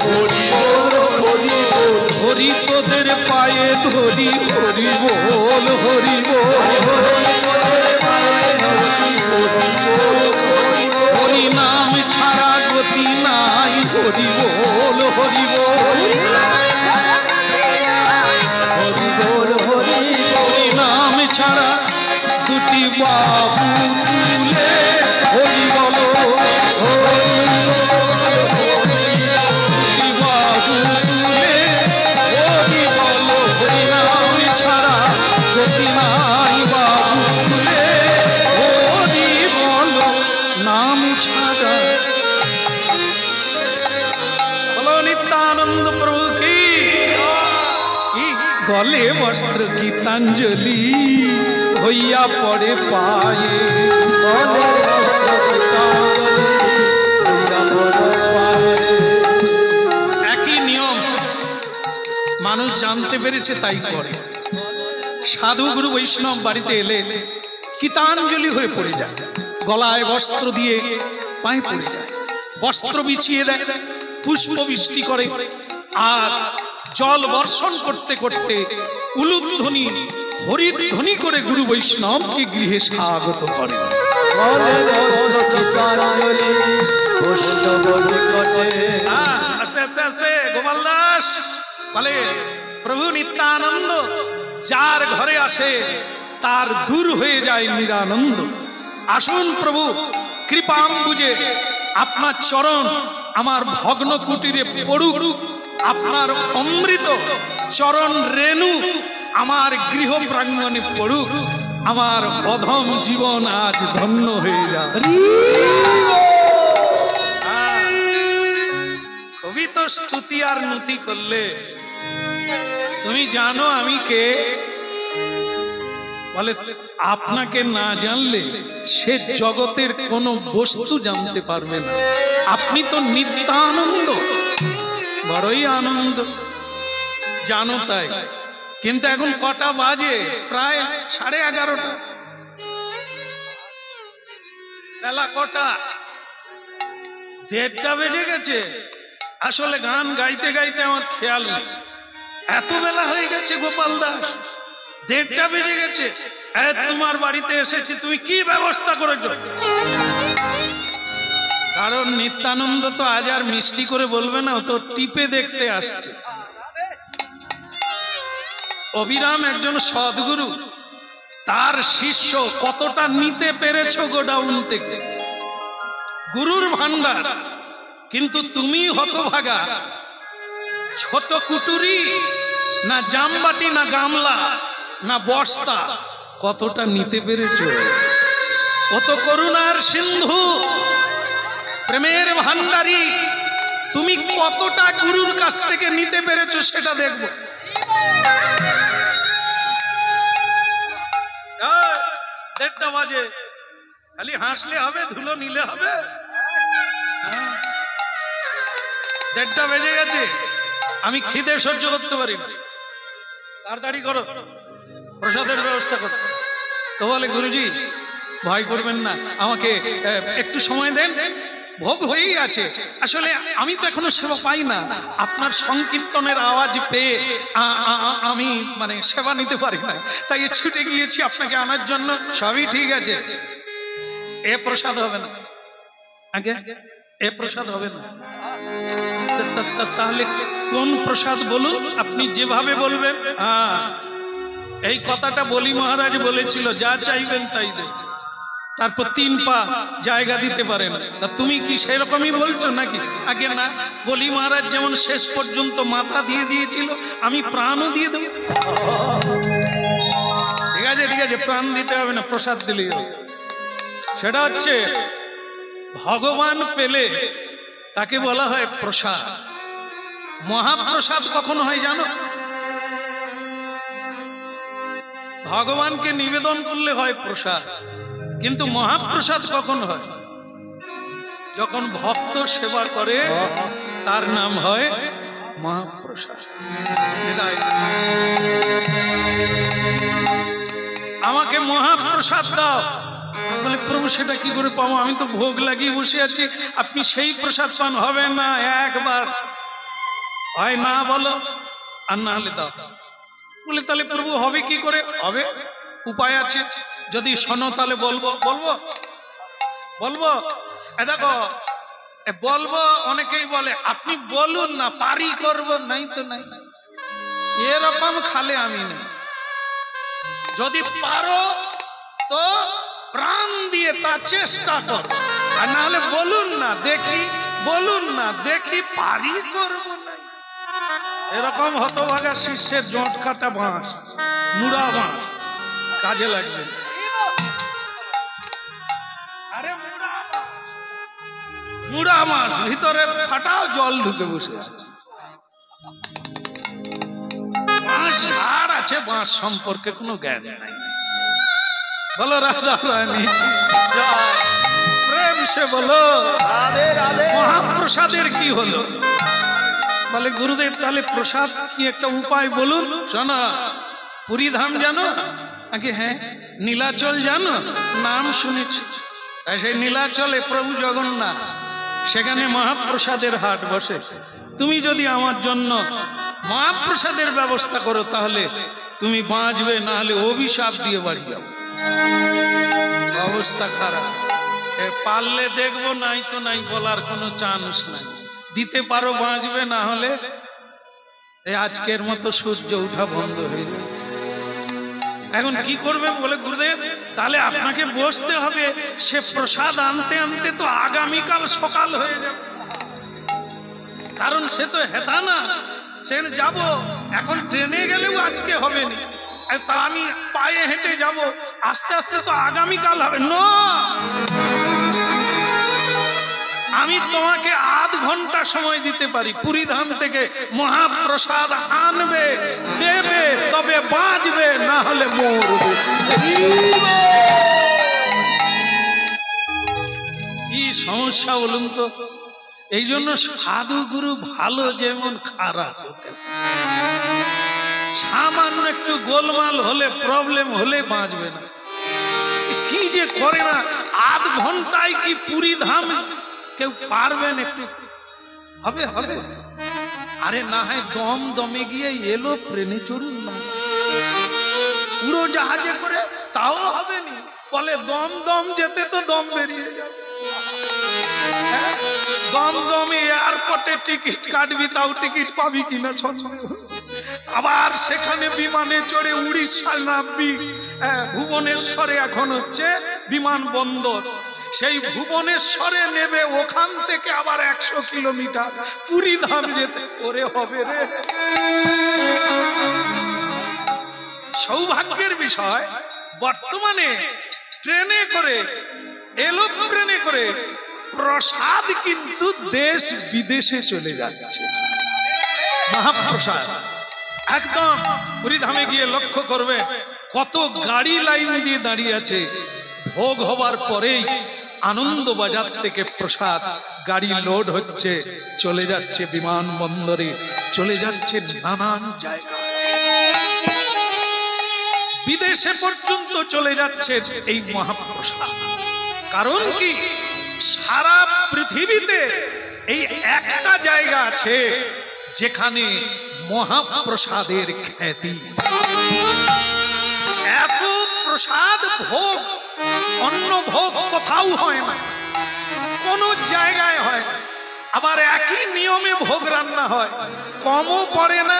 হরি বল হরি বল, হরি তোদের পায়ে ধরি হরি বল হরি বল, হরি নাম ছাড়া গতি নাই হরি বল হরি বল, হরি বল হরি নাম ছাড়া দুটি বাহু তুলে হরি বল, দুটি বাহু তুলে হরি বল, হরি নাম ছাড়া গতি নাই বাহু তুলে হরি বল নাম ছাড়া। বলো নিত্যানন্দ প্রভু কি গলে বস্ত্র গীতাঞ্জলি হইয়া পড়ে পায়ে, গলে বস্ত্র গীতাঞ্জলি হইয়া পড়ে পায়ে। একই নিয়ম মানুষ জানতে পেরেছে তাই করে। সাধু গুরু বৈষ্ণব বাড়িতে এলে গীতাঞ্জলি হয়ে পড়ে যায়, গলায় বস্ত্র দিয়ে পায়ে পড়ে যায়, বস্ত্র বিছিয়ে দেয়, পুষ্প বৃষ্টি করে, আর জল বর্ষণ করতে করতে উলুধ্বনি হরিধ্বনি করে গুরু বৈষ্ণবকে গৃহে স্বাগত করে। আস্তে আস্তে আস্তে গোপাল দাস বলে প্রভু নিত্যানন্দ যার ঘরে আসে তার দূর হয়ে যায় নিরানন্দ। আসুন প্রভু কৃপাম্বুজে আপনার চরণ আমার ভগ্ন কুটিরে পড়ুক, আপনার অমৃত চরণ রেণু আমার গৃহ প্রাঙ্গণে পড়ুক, আমার অধম জীবন আজ ধন্য হয়ে যায়। কবি তো স্তুতি আর নুতি করলে, তুমি জানো আমি কে? বলে আপনাকে না জানলে সে জগতের কোন বস্তু জানতে পারবে না। আপনি তো নিত্যানন্দ, বড়ই আনন্দ জানো তাই। কিন্তু এখন কটা বাজে? প্রায় 11:30। বেলা কটা? 1:30 বেজে গেছে। আসলে গান গাইতে গাইতে আমার খেয়াল নেই এত বেলা হয়ে গেছে। গোপাল দাস 1:30 বেজে গেছে, তোমার বাড়িতে এসেছি, তুমি কি ব্যবস্থা করেছো? কারণ নিত্যানন্দ তো আজ আর মিষ্টি করে বলবে না, তো টিপে দেখতে আসছে। অবিরাম একজন সদ্গুরু, তার শিষ্য কতটা নিতে পেরেছ গোডাউন থেকে, গুরুর ভান্ডার। কিন্তু তুমি হতভাগা, ছোট কুটুরি, না জামবাটি, না গামলা, না বস্তা, কতটা নিতে পেরেছ? কত করুণার সিন্ধু, প্রেমের ভান্ডারী, তুমি কতটা গুরুর কাছ থেকে নিতে পেরেছ সেটা দেখবো। 1:30 বাজে, খালি হাসলে হবে, ধুলো নিলে হবে? 1:30 বেজে গেছে, আমি খিদে সহ্য করতে পারি না, তাড়াতাড়ি করো, প্রসাদের ব্যবস্থা করো। তো বলে গুরুজি ভয় করবেন না, আমাকে একটু সময় দেন, ভোগ হয়েই আছে। আসলে আমি তো এখনো সেবা পাই না, আপনার সংকীর্তনের আওয়াজ পেয়ে আমি মানে সেবা নিতে পারি না, তাই ছুটে গিয়েছি আপনাকে আনার জন্য। সবই ঠিক আছে, এ প্রসাদ হবে না, আগে এ প্রসাদ হবে না। তাহলে কোন প্রসাদ বলুন, আপনি যেভাবে বলবেন। এই কথাটা বলি মহারাজ বলেছিল, যা চাইবেন তাই দেব। তারপর 3 পা জায়গা দিতে পারে না। তা তুমি কি সেরকমই বলছো নাকি? আগে না, বলি মহারাজ যেমন শেষ পর্যন্ত মাথা দিয়ে দিয়েছিল, আমি প্রাণও দিয়ে দেব। ঠিক আছে ঠিক আছে, প্রাণ দিতে হবে না, প্রসাদ দিলেই হবে। সেটা হচ্ছে ভগবান পেলে তাকে বলা হয় প্রসাদ। মহাপ্রসাদ কখন হয় জানো? ভগবানকে নিবেদন করলে হয় প্রসাদ, কিন্তু মহাপ্রসাদ কখন হয়? যখন ভক্ত সেবা করে তার নাম হয় মহাপ্রসাদ। বিদায়। আমাকে মহাপ্রসাদ দাও। বলে প্রভু সেটা কি করে পাবো, আমি তো ভোগ লাগিয়ে বসে আছি, আপনি সেই প্রসাদ পান? হবে না, একবার হয় না বলো আর না হলে দাও। বলে তাহলে প্রভু হবে কি করে? হবে, উপায় আছে, যদি শোনো তাহলে বলবো। বলবো বলবো দেখো বলবো। অনেকেই বলে আপনি বলুন না, পারি করব, নাই তো নাই, এরকম খালে আমি নেই। যদি পারো তো প্রাণ দিয়ে তা চেষ্টা কর, আর না হলে বলুন না দেখি, বলুন না দেখি, পারি করব না। এরকম হতভাগা শিষ্যের জট কাটা বাঁশ, মুড়া বাঁশ কাজে লাগবে। আরে মুড়া মাছ ভিতরে ফাটাও, জল ঢুকে বসে আছে। বাঁশ ঝাড় আছে, বাঁশ সম্পর্কে কোনো জ্ঞান নাই। বলো রাধা রানী জয়, প্রেম সে বলো রাধে রাধে। মহাপ্রসাদের কি হলো? বলে গুরুদেব তাহলে প্রসাদ কি একটা উপায় বলুন। শোনো, পুরীধাম জানো? আগে হ্যাঁ। নীলাচল জানো? নাম শুনেছি। সেই নীলাচলে প্রভু জগন্নাথ, সেখানে মহাপ্রসাদের হাট বসে। তুমি যদি আমার জন্য মহাপ্রসাদের ব্যবস্থা করো তাহলে তুমি বাঁচবে, না হলে অভিশাপ দিয়ে বাড়ি যাবে। অবস্থা খারাপ। পারলে দেখবো, নাই তো নাই, বলার কোনো চান্স নাই। দিতে পারো বাঁচবে, না হলে আজকের মতো সূর্য ওঠা বন্ধ হয়ে যাবে। এখন কি করবে? বলে গুরুদেব তাহলে আপনাকে বসতে হবে, সে প্রসাদ আনতে আনতে তো আগামীকাল সকাল হয়ে যাবে, কারণ সে তো হেতা না, ট্রেন যাব, এখন ট্রেনে গেলেও আজকে হবে না, তা আমি পায়ে হেঁটে যাব, আস্তে আস্তে তো আগামীকাল হবে। না, আমি তোমাকে আধ ঘন্টা সময় দিতে পারি। পুরীধাম থেকে মহাপ্রসাদ আনবে, দেবে, তবে বাঁচবে, না হলে মরবে। কি সমস্যা বলুন তো? এই জন্য সাধু গুরু ভালো যেমন খারাপ হতে, সামান্য একটু গোলমাল হলে, প্রবলেম হলে বাঁচবে না। কি যে করে না, আধ ঘন্টায় কি পুরীধাম কেউ পারবেন? একটু হবে হবে। আরে না হয় দম দমে গিয়ে এলো, ট্রেনে চড়ুন না, উড়োজাহাজে করে, তাও হবে নি। বলে দম দম যেতে তো দম বেরিয়ে যাবে। দম দমে এয়ারপোর্টে টিকিট কাটবি, তাও টিকিট পাবি কিনা সন্দেহ। আবার সেখানে বিমানে চড়ে উড়িষ্যায় নামবি। ভুবনেশ্বরে এখন হচ্ছে বিমানবন্দর, সেই ভুবনেশ্বরে নেবে, ওখান থেকে আবার 100 কিলোমিটার পুরীধাম যেতে করে হবে রে। সৌভাগ্যের বিষয় বর্তমানে ট্রেনে করে, এরোপ্লেনে করে প্রসাদ কিন্তু দেশ বিদেশে চলে যাচ্ছে। মহাপ্রসাদ একদম পুরীধামে গিয়ে লক্ষ্য করবে কত গাড়ি লাইন দিয়ে দাঁড়িয়ে আছে। ভোগ হবার পরেই আনন্দবাজার থেকে প্রসাদ গাড়ি লোড হচ্ছে, চলে যাচ্ছে বিমানবন্দরে, চলে যাচ্ছে নানান জায়গায়, বিদেশে পর্যন্ত চলে যাচ্ছে এই মহাপ্রসাদ। কারণ কি? সারা পৃথিবীতে এই একটা জায়গা আছে যেখানে মহাপ্রসাদের খ্যাতি। এত প্রসাদ ভোগ অন্য ভোগ কোথাও হয় না, কোন জায়গায় হয় না। আবার একই নিয়মে ভোগ রান্না হয়, কমও পড়ে না,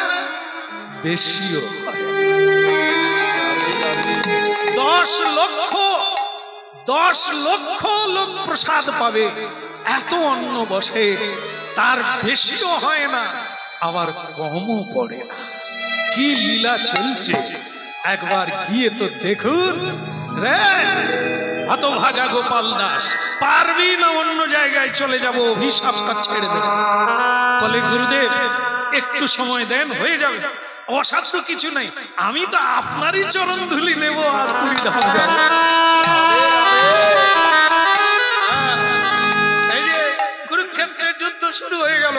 বেশিও হয়। 10 লক্ষ লোক প্রসাদ পাবে, এত অন্ন বসে, তার বেশিও হয় না, আবার কমও পড়ে না। কি লীলা চলছে একবার গিয়ে তো দেখুন রে। হতভাগা গোপাল দাস, পারবি না, অন্য জায়গায় চলে যাব, অভিশাপটা ছেড়ে দেব। বলে গুরুদেব একটু সময় দেন, হয়ে যাবে, অসাধ্য কিছু নেই, আমি তো আপনারই চরণ ধুলি নেব আর পুরীধাম যাব। এই যে কুরুক্ষেত্রের যুদ্ধ শুরু হয়ে গেল,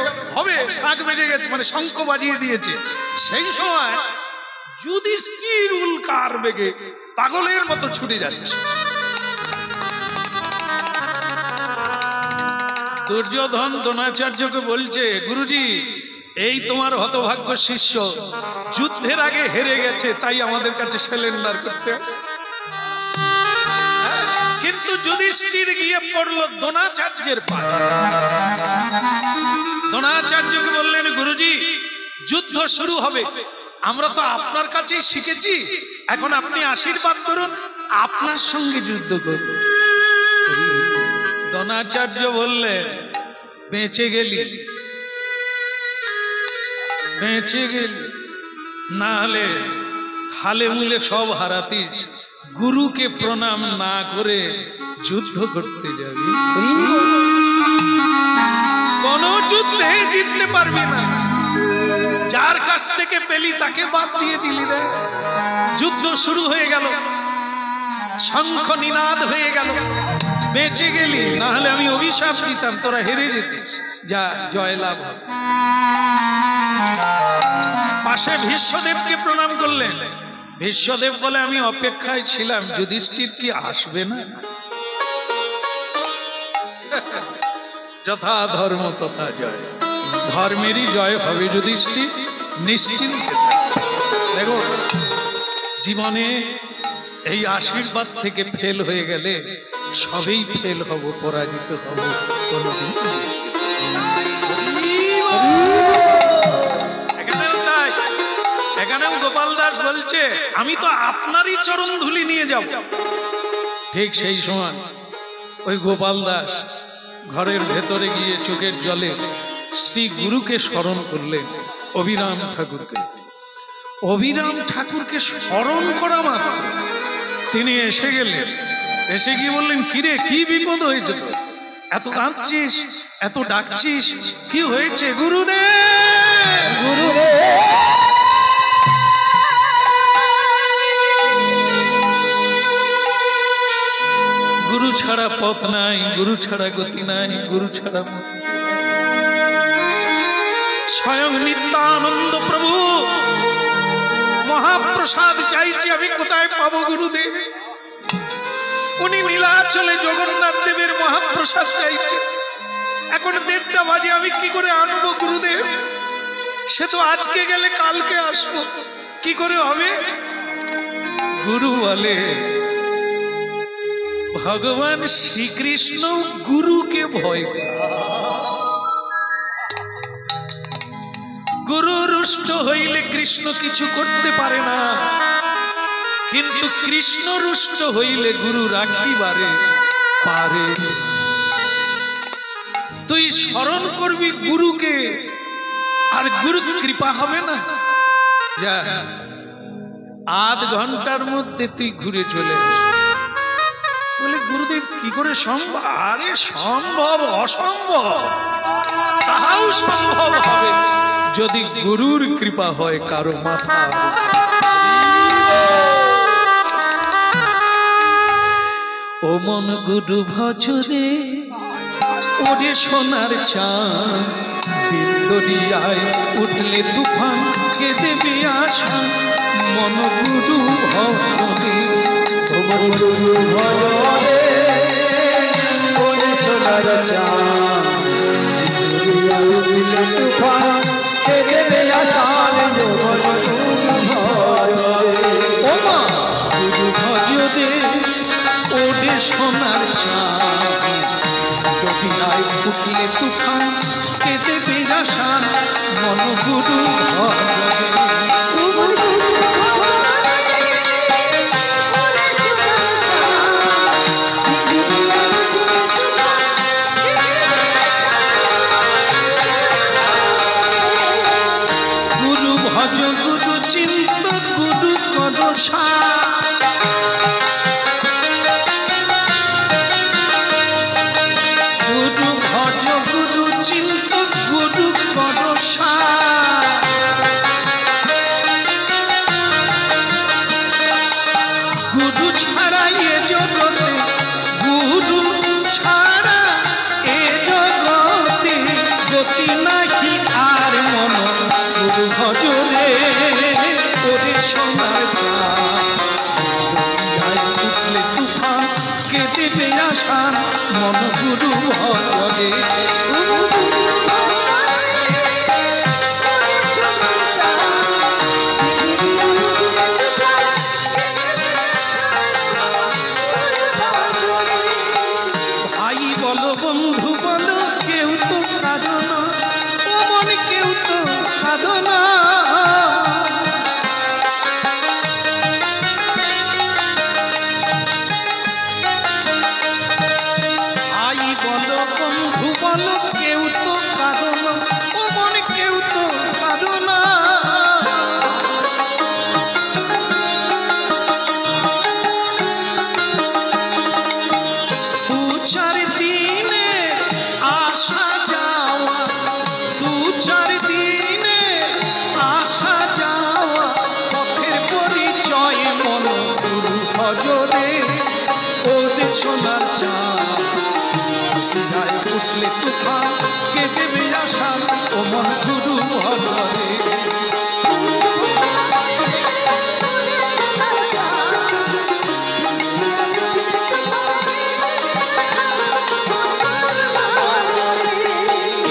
শাঁখ বেজে গেছে, মানে শঙ্খ বাজিয়ে দিয়েছে। সেই সময় যুধিষ্ঠির উল্কার বেগে পাগলের মতো ছুটে যাচ্ছে। দুর্যোধন দ্রোণাচার্যকে বলছে, গুরুজি এই তোমার হতভাগ্য শিষ্য যুদ্ধের আগে হেরে গেছে, তাই আমাদের কাছে সারেন্ডার করতে আসছে। কিন্তু যুধিষ্ঠির গিয়ে পড়লো দ্রোণাচার্যের পায়ে। দ্রোণাচার্যকে বললেন, গুরুজি যুদ্ধ শুরু হবে, আমরা তো আপনার কাছেই শিখেছি, এখন আপনি আশীর্বাদ করুন, আপনার সঙ্গে যুদ্ধ করব। দ্রোণাচার্য বললেন, বেঁচে গেলি, বেঁচে গেলি, না হলে থালে মুলে সব হারাতিস, গুরুকে প্রণাম না করে যুদ্ধ করতে যাবি, কোন যুদ্ধে জিততে পারবি না। যার কাছ থেকে পেলি তাকে বাদ দিয়ে দিলি রে। যুদ্ধ শুরু হয়ে গেল, শঙ্খ নিনাদ হয়ে গেল, বেঁচে গেলি, না হলে আমি অভিশাপ দিতাম, তোরা হেরে যেতিস, যা জয়লাভ হবে। পাশে ভীষ্মদেবকে প্রণাম করলেন। ভীষ্মদেব বলে, আমি অপেক্ষায় ছিলাম, যুধিষ্ঠির কি আসবে না? যথা ধর্ম তথা জয়, ধর্মেরই জয় হবে যুধিষ্ঠির, নিশ্চিন্তে। দেখো জীবনে এই আশীর্বাদ থেকে ফেল হয়ে গেলে সবেই ফেল হব, পরাজিত হব কোনদিন। এখানেও গোপাল দাস বলছে, আমি তো আপনারই চরণ ধুলি নিয়ে যাব। ঠিক সেই সময় ওই গোপাল দাস ঘরের ভেতরে গিয়ে চোখের জলে শ্রী গুরুকে স্মরণ করলেন, অভিরাম ঠাকুরকে। অভিরাম ঠাকুরকে স্মরণ করা মাত্র তিনি এসে গেলেন। এসে গিয়ে বললেন, কিরে কি বিপদ হয়েছে, এত কাঁদছিস, এত ডাকছিস, কি হয়েছে? গুরুদেব, গুরুদেব। গুরু ছাড়া পথ নাই, গুরু ছাড়া গতি নাই, গুরু ছাড়া স্বয়ং নিত্যানন্দ প্রভু মহাপ্রসাদ চাইছি, আমি কোথায় পাবো গুরুদেব? উনি নীলাচলে জগন্নাথ দেবের মহাপ্রসাদ চাইছে, এখন 1:30 বাজে, আমি কি করে আনবো গুরুদেব? সে তো আজকে গেলে কালকে আসবো, কি করে হবে? গুরু বলে, ভগবান শ্রীকৃষ্ণ গুরুকে ভয় করে। গুরু রুষ্ট হইলে কৃষ্ণ কিছু করতে পারে না, কিন্তু কৃষ্ণ রুষ্ট হইলে গুরু রাখিবারে পারে। তুই স্মরণ করবি গুরুকে, আর গুরু কৃপা হবে না। যা, আধ ঘন্টার মধ্যে তুই ঘুরে চলে আস। বলে, গুরুদেব কি করে সম্ভব? আরে সম্ভব, অসম্ভব তাহাও সম্ভব হবে যদি গুরুর কৃপা হয় কারো মাথা। ও মন গুরু ভজরে, ওরে সোনার চাঁদ, দিল দরিয়ায় উঠলে তুফান, কে দেবে আশা? মন গুরু ভজরে, ও মন গুরু ভজরে, ওরে সোনার চাঁদ, দিল দরিয়ায় উঠলে তুফান, কে দেবে আশা? মন গুরু ভজরে, ও মা গুরু ভজরে, ওরে সোনার চাঁদ, দরিয়ায় উঠলে তুফান, কে দেবে আশা? মন গুরু ভজরে। গুরু ভজ, গুরু চিন্ত, গুরু কর সার, গুরু ভজ, গুরু চিন্ত, গুরু কর সার। দেবে আসান মন গুরু ভজরে। ভাই বলো বন্ধু বলো কেউ তো কাঁদো না, ও মন কেউ তো কাঁদো না। ভাই বলো বন্ধু বলো কেউ তো কাঁদো না, ও মন কেউ তো কাঁদো না। দু চার দিনে আসা যাওয়া, দু চার দিনে আসা যাওয়া, পথের পরিচয় মন গুরু ভজরে। ওরে সোনার চাঁদ গায়ে উঠলে তুফান, কে দেবে আশা ও মন গুরু ভজরে।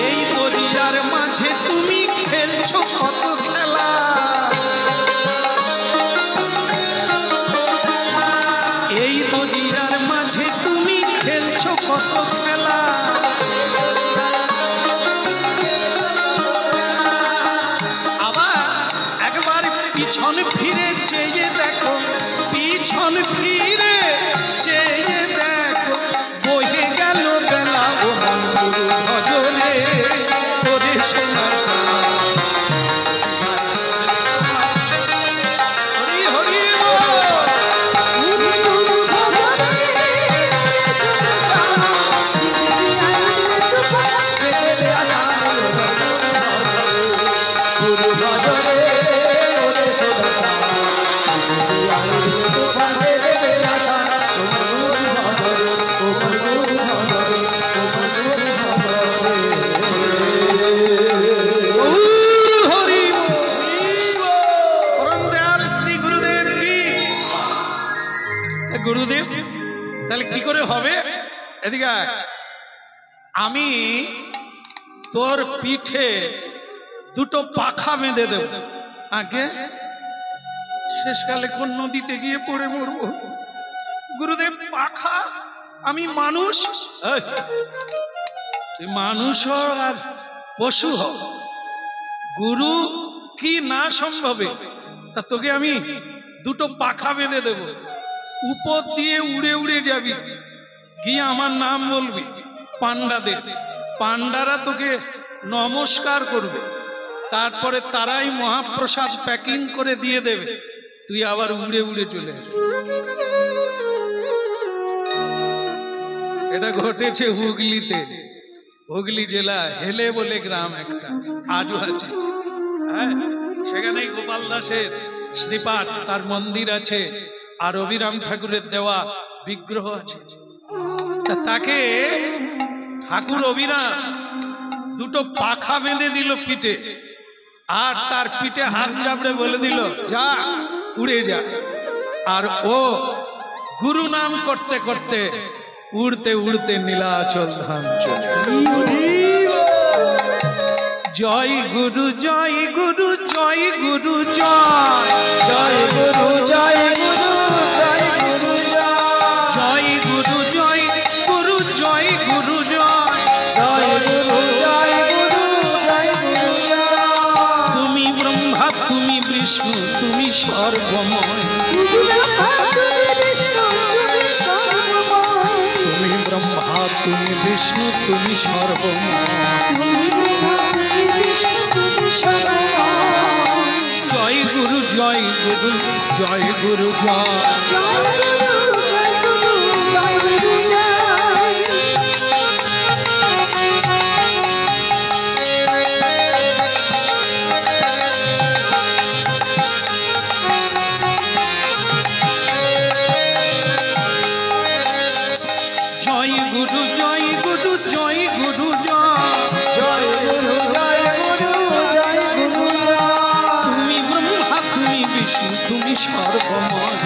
এই দরিয়ার মাঝে তুমি খেলছো কত খেলা, এই দরিয়ার মাঝে তুমি খেলছো কত খেলা। আবার একবার পিছন ফিরে চেয়ে দেখো, পিছন ফিরে চেয়ে দেখো, বহে গেল বেলা ও মন গুরু ভজরে। ওরে সোনার চাঁদ হরি হরি বল। গুরু ভজরে ওরে সোনা তুফান দেবে আসান গুরু ভজরে, ও গুরু ভজরে, ও গুরু ভজরে। হরি পরম দয়াল শ্রী গুরুদেব কি। গুরুদেব তাহলে কি করে হবে? এদিকে আয়। আমি তোর পিঠে দুটো পাখা বেঁধে দেব, আগে শেষকালে কোন নদীতে গিয়ে পড়ে মরবো। গুরুদেব পাখা, আমি মানুষ, এই, তুই মানুষ হ আর পশু হ, গুরু কি না সম্ভবে, তা তোকে আমি দুটো পাখা বেঁধে দেব, উপর দিয়ে উড়ে উড়ে যাবি, গিয়ে আমার নাম বলবি, পান্ডাদের, পান্ডারা তোকে নমস্কার করবে, তারপরে তারাই মহাপ্রসাদ প্যাকিং করে দিয়ে দেবে, তুই আবার উড়ে উড়ে চলে আসবি। এটা ঘটেছে হুগলিতে, হুগলি জেলা হেলে বলে গ্রাম একটা আজও আছে। হ্যাঁ, সেখানে গোপাল দাসের শ্রীপাঠ, তার মন্দির আছে, আর অভিরাম ঠাকুরের দেওয়া বিগ্রহ আছে। তা তাকে ঠাকুর অভিরাম দুটো পাখা বেঁধে দিল পিঠে, আর তার পিঠে হাত চাপড়ে বলে দিল যা উড়ে যা। আর ও গুরু নাম করতে করতে উড়তে উড়তে নীলাচল ধাম চলে। জয় গুরু জয় গুরু জয় গুরু জয়, জয় গুরু জয় গুরু জয় গুরু জয় গুরু জয় গুরু জয় গুরু জয়, জয় গুরু জয় গুরু জয় গুরু। তুমি ব্রহ্মা তুমি বিষ্ণু তুমি সর্বময়, তুমি ব্রহ্মা তুমি বিষ্ণু তুমি সর্বময়। জয় গুরু জয় গুরু জয় গুরু জয়। জয় গুরু জয় গুরু জয় গুরু জয়, জয় গুরু জয় গুরু জয় গুরু। তুমি ব্রহ্মা তুমি বিষ্ণু তুমি সর্বময়।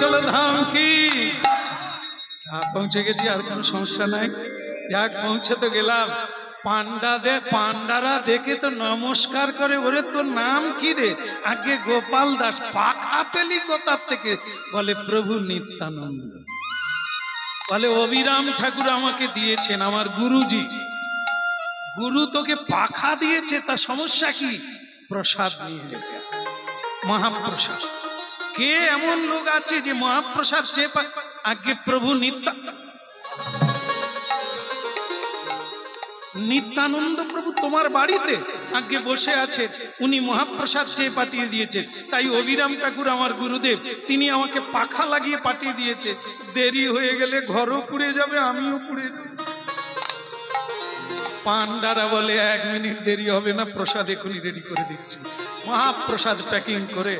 চলো ধাম কি পৌঁছে গেছি, আর কোনো সমস্যা নাই। যাক, পৌঁছে তো গেলাম। পান্ডারা দেখে তো নমস্কার করে, ওরে তোর নাম কি রে? আগে গোপাল দাস। পাখা পেলি কোথার থেকে? বলে প্রভু নিত্যানন্দ। বলে অবিরাম ঠাকুর আমাকে দিয়েছেন, আমার গুরুজি। গুরু তোকে পাখা দিয়েছে, তা সমস্যা কি? প্রসাদ নিয়ে রেখে, মহাপ্রসাদ। কে এমন লোক আছে যে মহাপ্রসাদ চেয়ে আগে প্রভু নিত্যানন্দ প্রভু তোমার বাড়িতে আগে বসে আছে, উনি মহাপ্রসাদ চেয়ে পাঠিয়ে দিয়েছে। তাই অবিরাম ঠাকুর আমার গুরুদেব, তিনি আমাকে পাখা লাগিয়ে পাঠিয়ে দিয়েছে। দেরি হয়ে গেলে ঘরও পুড়ে যাবে, আমিও পুড়ে যাব। পান্ডারা বলে 1 মিনিট দেরি হবে না, প্রসাদ এখনই রেডি করে দিচ্ছি। মহাপ্রসাদ প্যাকিং করে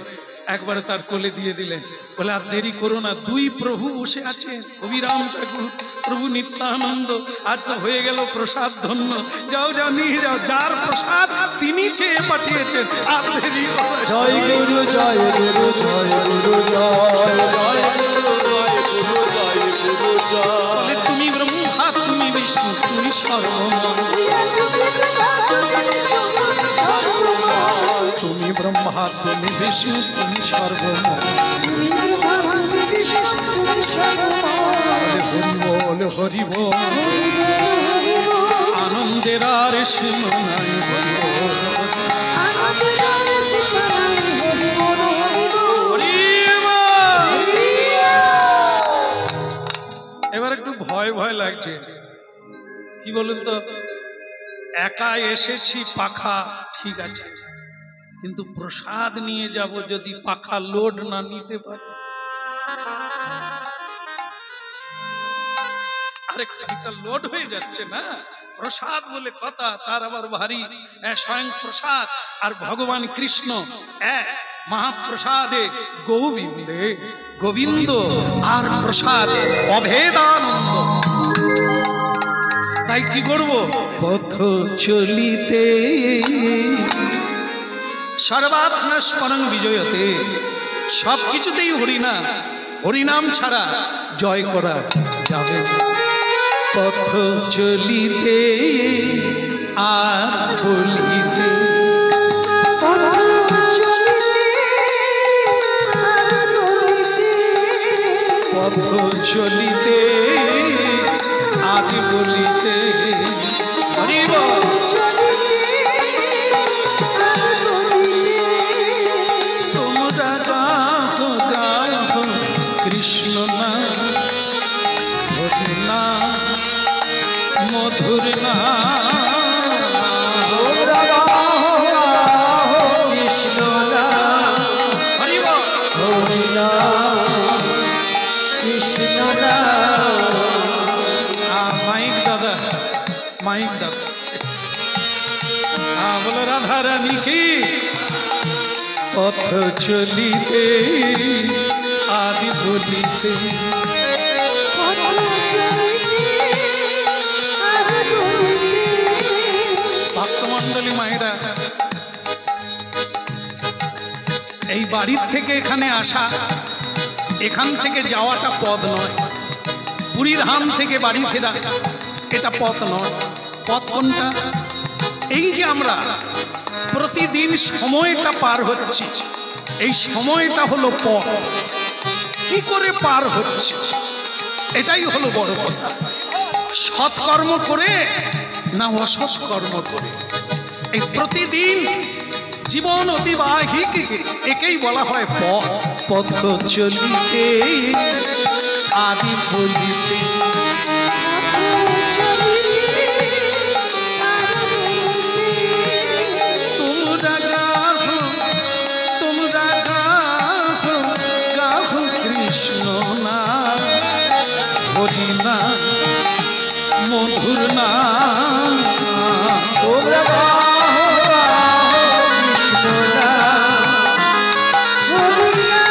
একবারে তার কোলে দিয়ে দিলেন। বলে আর দেরি করো না, 2 প্রভু বসে আছে, অবিরাম ঠাকুর প্রভু নিত্যানন্দ। আর তো হয়ে গেল প্রসাদ ধন্য। যাও যাও, নিয়ে যাও, যার প্রসাদ তিনি চেয়ে পাঠিয়েছেন। আর দেরি হবে। জয় গুরু জয় গুরু জয় গুরু জয় জয় গুরু জয় গুরু জয় গুরু জয়। বলে তুমি ব্রহ্মা, তুমি বিষ্ণু, তুমি সর্বময়। তুমি ব্রহ্মা, তুমি বিষ্ণু, তুমি সর্বময়। বলে হরি বল, হরি বল। আনন্দের আর সীমা নাই, হরি বল। এবার একটু ভয় ভয় লাগছে, কি বলুন তো? একা এসেছি, পাখা ঠিক আছে, কিন্তু প্রসাদ নিয়ে যাব, যদি পাখা লোড না নিতে পারে। আরে খানিকটা লোড হয়ে যাচ্ছে না, প্রসাদ বলে কথা, তার আবার ভারী স্বয়ং প্রসাদ। আর ভগবান কৃষ্ণ মহাপ্রসাদে গোবিন্দে, গোবিন্দ আর প্রসাদ অভেদানন্দ। তাই কি করব? পথ চলিতে সর্বাত্মস্পরং বিজয়তে। সব কিছুতেই হরিনাম, হরিনাম ছাড়া জয় করা যাবে না। পথ চলিতে আর বলিতে, পথ চলিতে আদি বলিতে। হরি বল। তোমরা গাও গাও কৃষ্ণ না, হরি না, মধুর না। তোমরা গাও গাও কৃষ্ণ না, হরি বল। হরি না, কৃষ্ণ না। মাইক দাদা, মাইক দাদা, বলো রাধা রানী কি? পথ চলিতে আদি বলিতে। ভক্তমণ্ডলী মায়েরা, এই বাড়ির থেকে এখানে আসা, এখান থেকে যাওয়াটা পথ নয়। পুরীর ধাম থেকে বাড়ি ফেরা এটা পথ নয়। পথ কোনটা? এই যে আমরা প্রতিদিন সময়টা পার হচ্ছি, এই সময়টা হলো পথ। কি করে পার হচ্ছে, এটাই হলো বড় কথা। সৎকর্ম করে না অসৎকর্ম করে, এই প্রতিদিন জীবন অতিবাহিত, একেই বলা হয় পথ। পথ চলিতে আদি বলিতে। তোমরা গাও, তোমরা গাও গাও কৃষ্ণ না, হরি না, মধুর না। তোমরা গাও গাও কৃষ্ণ না, হরি না,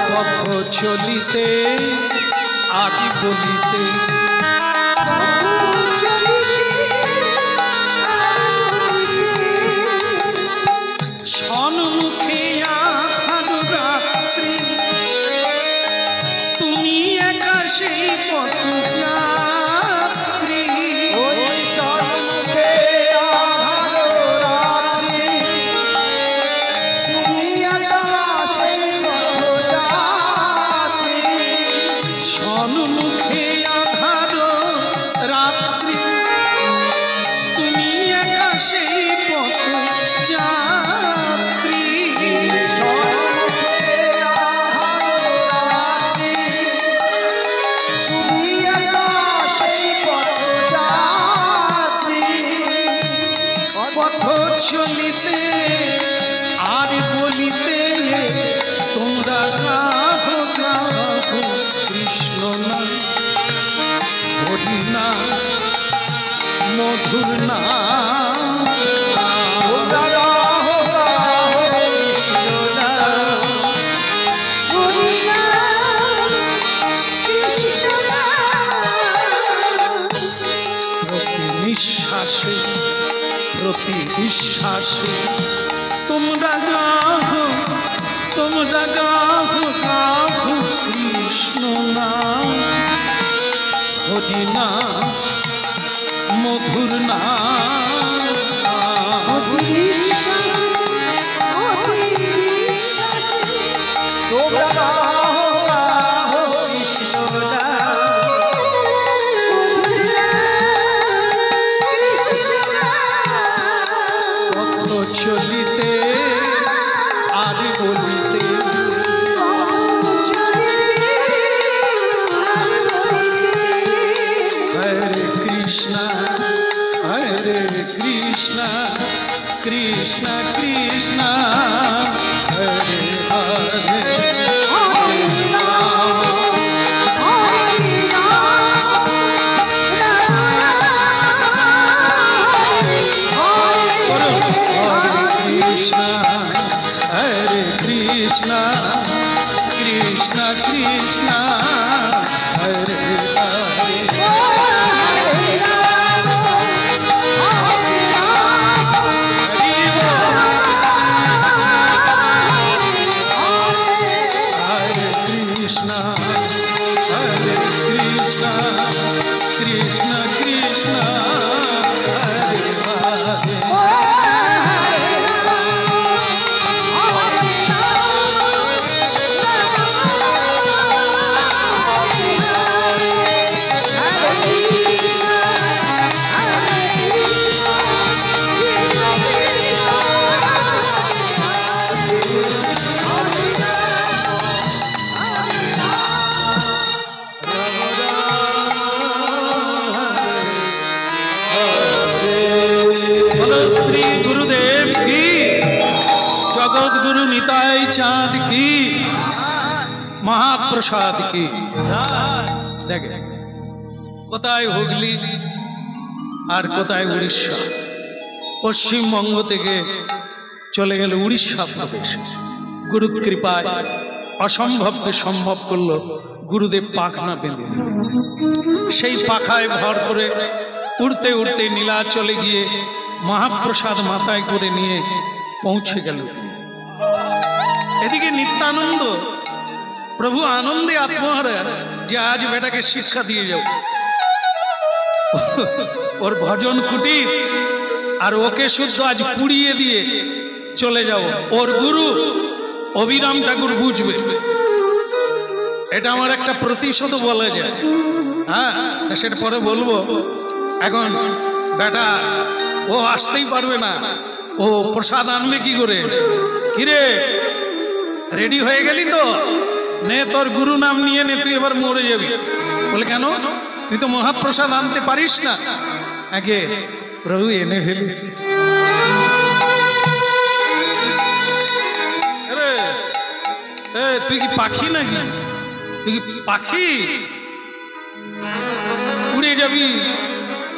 পথ চলিতে আদি বলিতে। সন্মুখে যাত্রী পথ চলিতে আর বলিতে তোমরা গাহো গাহো কৃষ্ণ না হরি না মধুর না নিঃশ্বাসে প্রতি বিশ্বাসে তোমরা গাহো গাহো কৃষ্ণ নাম হরি না মধুর না চলিতে আর বলিতে হরে Krishna Krishna Krishna Krishna Hare Hare Krishna, Krishna, Krishna, Hare Hare. Hare Krishna, Hare Krishna, Krishna, Krishna, Hare Hare. Shri Gurudev की जगत गुरु निताई चाँद की महाप्रसाद की देखे कोथाय हुगली और कोथाय उड़ीसा पश्चिम बंग থেকে চলে গেল উড়িষ্যা প্রদেশ गुरु कृपाय असम्भव के सम्भव करलो गुरुदेव पाखना बेঁধে দিলেন সেই পাখায় ভর করে उड़ते उड़ते नीलाचले गए महाप्रसाद माथाय करे निये पहुँचे गेल एदिके नित्यानंद प्रभु आनंदे आत्महारा जे आज बेटाके शिक्षा दिए जाओ और भजन कुटीर और ओके शुद्ध आज पुड़िए दिए चले जाओ और गुरु अभिराम ठाकुर बुझबे এটা আমার একটা প্রতিশোধ বলা যায় হ্যাঁ সেটা পরে বলবো এখন বেটা ও আসতেই পারবে না ও প্রসাদ আনবে কি করে কিরে রেডি হয়ে গেলি তো নে তোর গুরু নাম নিয়ে নে তুই এবার মরে যাবি বলে কেন তুই তো মহাপ্রসাদ আনতে পারিস না আগে প্রভু এনে ফেলেছি আরে এ তুই কি পাখি নাকি তুই কি পাখি উড়ে যাবি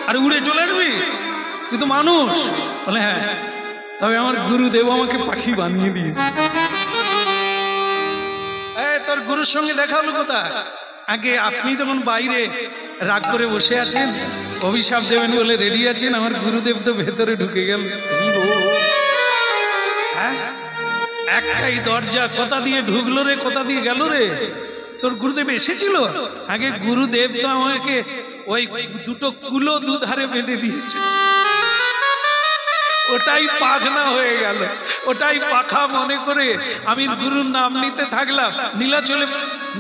আর উড়ে চলে আসবি তুই তো মানুষ বলে হ্যাঁ তবে আমার গুরুদেব আমাকে পাখি বানিয়ে দিয়েছে তোর গুরুর সঙ্গে দেখা হলো কোথায় আগে আপনি যখন বাইরে রাগ করে বসে আছেন অভিশাপ দেবেন বলে রেডি আছেন আমার গুরুদেব তো ভেতরে ঢুকে গেল হ্যাঁ একটাই দরজা কোথা দিয়ে ঢুকলো রে কোথা দিয়ে গেল রে তোর গুরুদেব এসেছিল আগে গুরুদেব তো আমাকে ওই দুটো কুলো দুধারে বেঁধে দিয়েছে ওটাই পাখনা হয়ে গেল ওটাই পাখা মনে করে আমি গুরুর নাম নিতে থাকলাম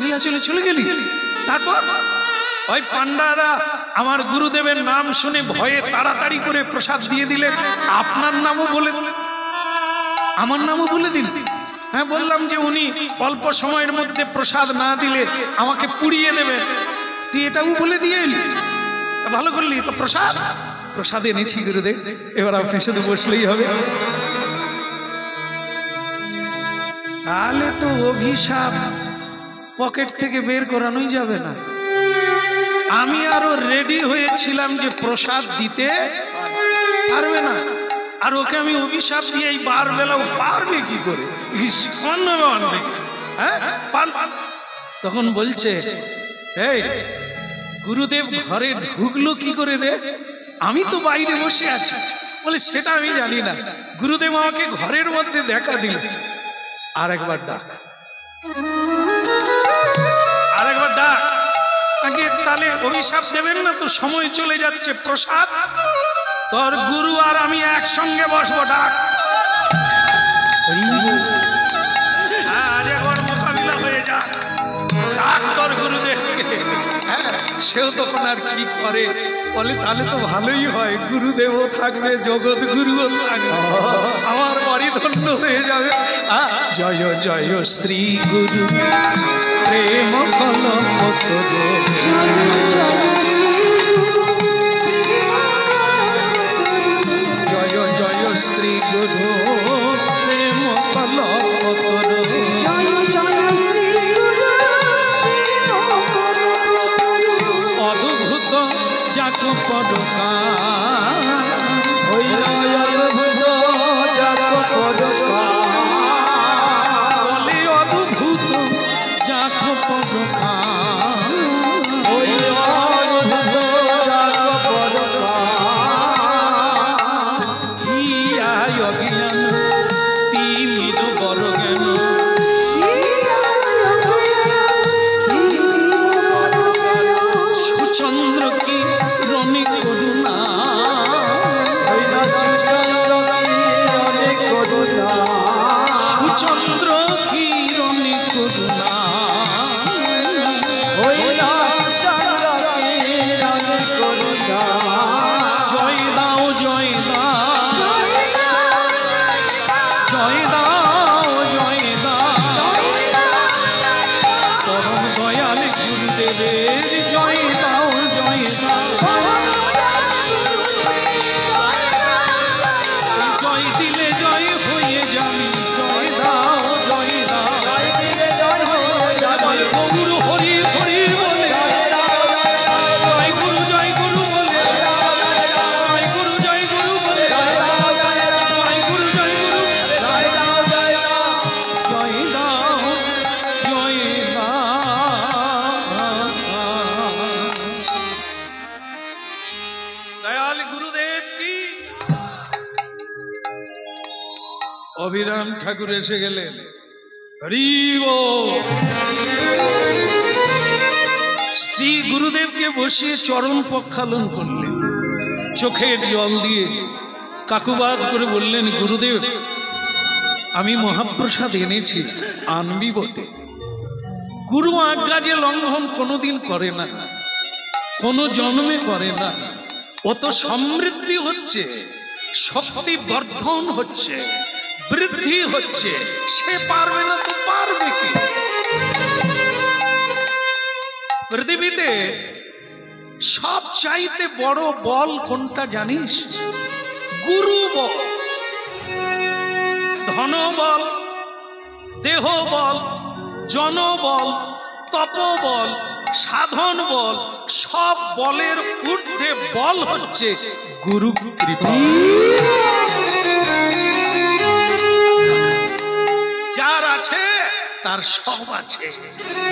নীলাচলে চলে গেলি তারপর ওই পান্ডারা আমার গুরুদেবের নাম শুনে ভয়ে তাড়াতাড়ি করে প্রসাদ দিয়ে দিলেন আপনার নামও বলে আমার নামও বলে দিল। হ্যাঁ, বললাম যে উনি অল্প সময়ের মধ্যে প্রসাদ না দিলে আমাকে পুড়িয়ে দেবেন, তুই এটাও বলে দিয়ে এলি, তা ভালো করলি। তো প্রসাদ প্রসাদ এনেছি গুরুদেব, এবার আপনি শুধু বসলেই হবে। তাহলে তো অভিশাপ পকেট থেকে বের করানোই যাবে না। আমি আরো রেডি হয়েছিলাম যে প্রসাদ দিতে পারবে না, আর ওকে আমি অভিশাপ দিয়ে এই বার বেলাও পারবে কি করে, আনবে। হ্যাঁ, তখন বলছে, এই গুরুদেব ঘরে ঢুকলো কি করে রে? আমি তো বাইরে বসে আছি। বলে সেটা আমি জানি না, গুরুদেব আমাকে ঘরের মধ্যে দেখা দিল। আরেকবার ডাক, আরেকবার ডাক। আগে তাহলে অভিশাপ দেবেন না তো, সময় চলে যাচ্ছে। প্রসাদ তোর গুরু আর আমি একসঙ্গে বসবো, ডাক। একবার মোকাবিলা হয়ে যা, ডাক তোর গুরুদেবকে। হ্যাঁ, সেও তখন আর কি করে, বলে তাহলে তো ভালোই হয়, গুরুদেবও থাকবে, জগৎ গুরুও থাকবে, আমার বাড়ি ধন্য হয়ে যাবে। জয় জয় শ্রী গুরু প্রেম কলঙ্ক জয় জয় শ্রী গুরু প্রেম কলঙ্ক অদ্ভুত যাক পদকা বলে অদ্ভুত যাক পদকা অজ্ঞান তিমির বড় জ্ঞান সুচন্দ্র কি রণে করুণা সুচন্দ্র কি রণে করুণা জয় দাও জয় দাও জয় দাও জয় দাও পরম দয়াল গুরুদেবের জয় দাও জয় দাও জয় দিলে জয় হয়ে যাবি জয় দাও জয় দাও জয় গৌর হরি হরি বলে জয় গুরু বলে জয় গুরু বলে জয় গুরু জয় দাও জয় দাও। দয়াল গুরুদেব কি। অভিরাম ঠাকুর এসে গেলেন। হরি বল। শ্রী গুরুদেবকে বসিয়ে চরণ প্রক্ষালন করলেন, চোখের জল দিয়ে কাকুবাদ করে বললেন, গুরুদেব আমি মহাপ্রসাদ এনেছি, আনবি বটে। গুরু আজ্ঞা যে লঙ্ঘন কোনোদিন করে না, কোনো জন্মে করে না। অত সমৃদ্ধি হচ্ছে, শক্তি বর্ধন হচ্ছে, বৃদ্ধি হচ্ছে, সে পারবে না তো পারবে কি? পৃথিবীতে সব চাইতে বড় বল কোনটা জানিস? গুরু বল। ধনবল, দেহবল, জনবল, তপবল, সাধন বল, সব বলের ঊর্ধ্বে বল হচ্ছে গুরু কৃপা। যার আছে তার সব আছে,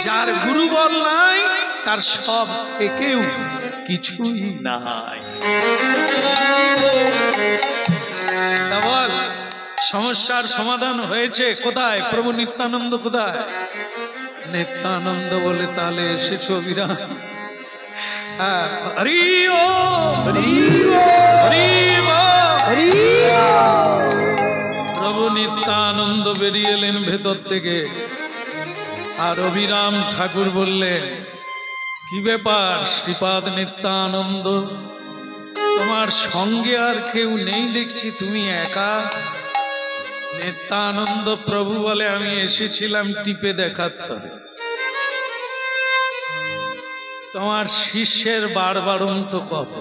যার গুরু বল নাই তার সব থেকেও কিছুই নাই। তা বল, সমস্যার সমাধান হয়েছে কোথায়? প্রভু নিত্যানন্দ কোথায়? নিত্যানন্দ বলে তাহলে এসেছ বিরাম। হরি ও হরি হরি হরি। প্রভু নিত্যানন্দ বেরিয়ে এলেন ভেতর থেকে, আর অভিরাম ঠাকুর বললেন, কি ব্যাপার শ্রীপাদ নিত্যানন্দ, তোমার সঙ্গে আর কেউ নেই দেখছি, তুমি একা? নিত্যানন্দ প্রভু বলে আমি এসেছিলাম টিপে দেখাত্তরে, তোমার শিষ্যের বাড়বাড়ন্ত কত।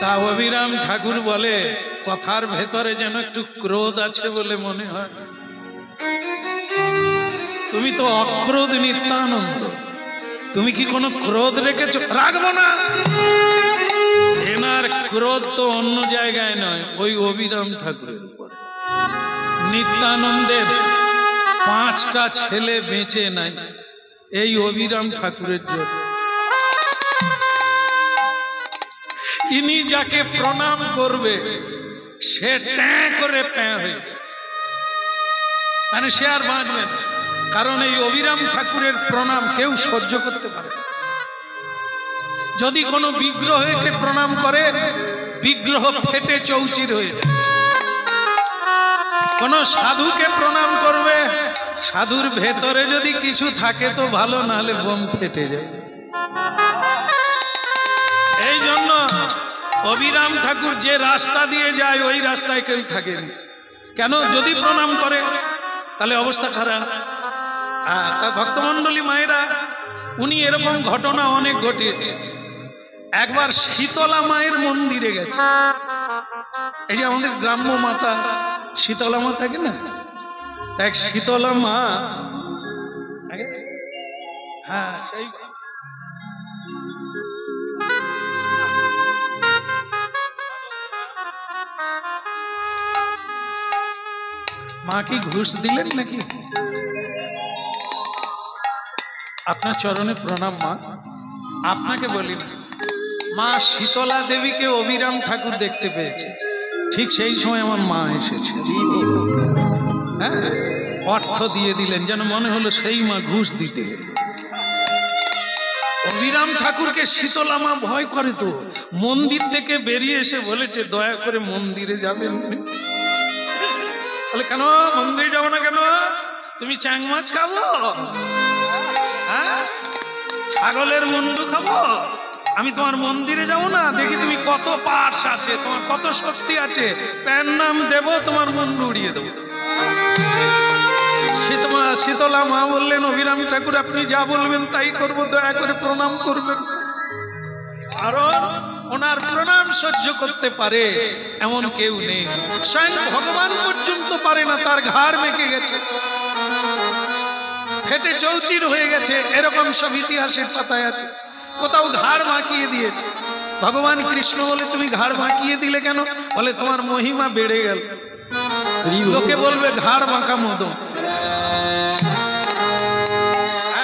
তা অবিরাম ঠাকুর বলে কথার ভেতরে যেন একটু ক্রোধ আছে বলে মনে হয়। তুমি তো অক্রোধ নিত্যানন্দ, তুমি কি কোনো ক্রোধ রেখেছ? রাখবো না। এনার ক্রোধ তো অন্য জায়গায় নয়, ওই অবিরাম ঠাকুরের উপরে। নিত্যানন্দের 5টা ছেলে বেঁচে নাই এই অবিরাম ঠাকুরের জন্য। ইনি যাকে প্রণাম করবে সে ট্যাঁ করে প্যাঁ হয়ে, মানে সে আর বাঁচবে না। কারণ এই অবিরাম ঠাকুরের প্রণাম কেউ সহ্য করতে পারে না। যদি কোনো বিগ্রহকে প্রণাম করে, বিগ্রহ ফেটে চৌচির হয়ে যায়। কোন সাধুকে প্রণাম করবে, সাধুর ভেতরে যদি কিছু থাকে তো ভালো, না হলে বোম ফেটে যায়। এই জন্য অবিরাম ঠাকুর যে রাস্তা দিয়ে যায় ওই রাস্তায় কেউ থাকেনি। কেন? যদি প্রণাম করে তাহলে অবস্থা খারাপ। তার ভক্তমন্ডলী মায়েরা, উনি এরকম ঘটনা অনেক ঘটিয়েছে। একবার শীতলা মায়ের মন্দিরে গেছে। এই যে আমাদের গ্রাম্য মাতা শীতলা মা থাকে না, এক শীতলা মা, হ্যাঁ সেই মা কি ঘুষ দিলেন নাকি? আপনার চরণে প্রণাম মা। আপনাকে বলি না, মা শীতলা দেবীকে অবিরাম ঠাকুর দেখতে পেয়েছে, ঠিক সেই সময় আমার মা এসেছে। হ্যাঁ, অর্থ দিয়ে দিলেন, যেন মনে হলো সেই মা ঘুষ দিতে। অবিরাম ঠাকুরকে শীতলা মা ভয় করে, তো মন্দির থেকে বেরিয়ে এসে বলেছে দয়া করে মন্দিরে যাবেন। বলে কেন মন্দিরে যাবো না? কেন? তুমি চ্যাং মাছ খাবো? হ্যাঁ, ছাগলের মুন্ডু খাবো? আমি তোমার মন্দিরে যাবো না? দেখি তুমি কত পার্স আছে, তোমার কত শক্তি আছে, প্যান নাম দেবো, তোমার মুন্ডু উড়িয়ে দেবো। শীতলা মা বললেন অবিরাম ঠাকুর আপনি যা বলবেন তাই করবো, দয়া করে প্রণাম করবেন। কারণ ওনার প্রণাম সহ্য করতে পারে এমন কেউ নেই। স্বয়ং ভগবান পর্যন্ত পারে না, তার ঘাড় মেকে গেছে, ফেটে চৌচির হয়ে গেছে, এরকম সব ইতিহাসের পাতায় আছে। কোথাও ঘাড় মাখিয়ে দিয়েছে। ভগবান কৃষ্ণ বলে তুমি ঘাড় মাখিয়ে দিলে কেন? বলে তোমার মহিমা বেড়ে গেল, লোকে বলবে ঘাড় মাখা মতো।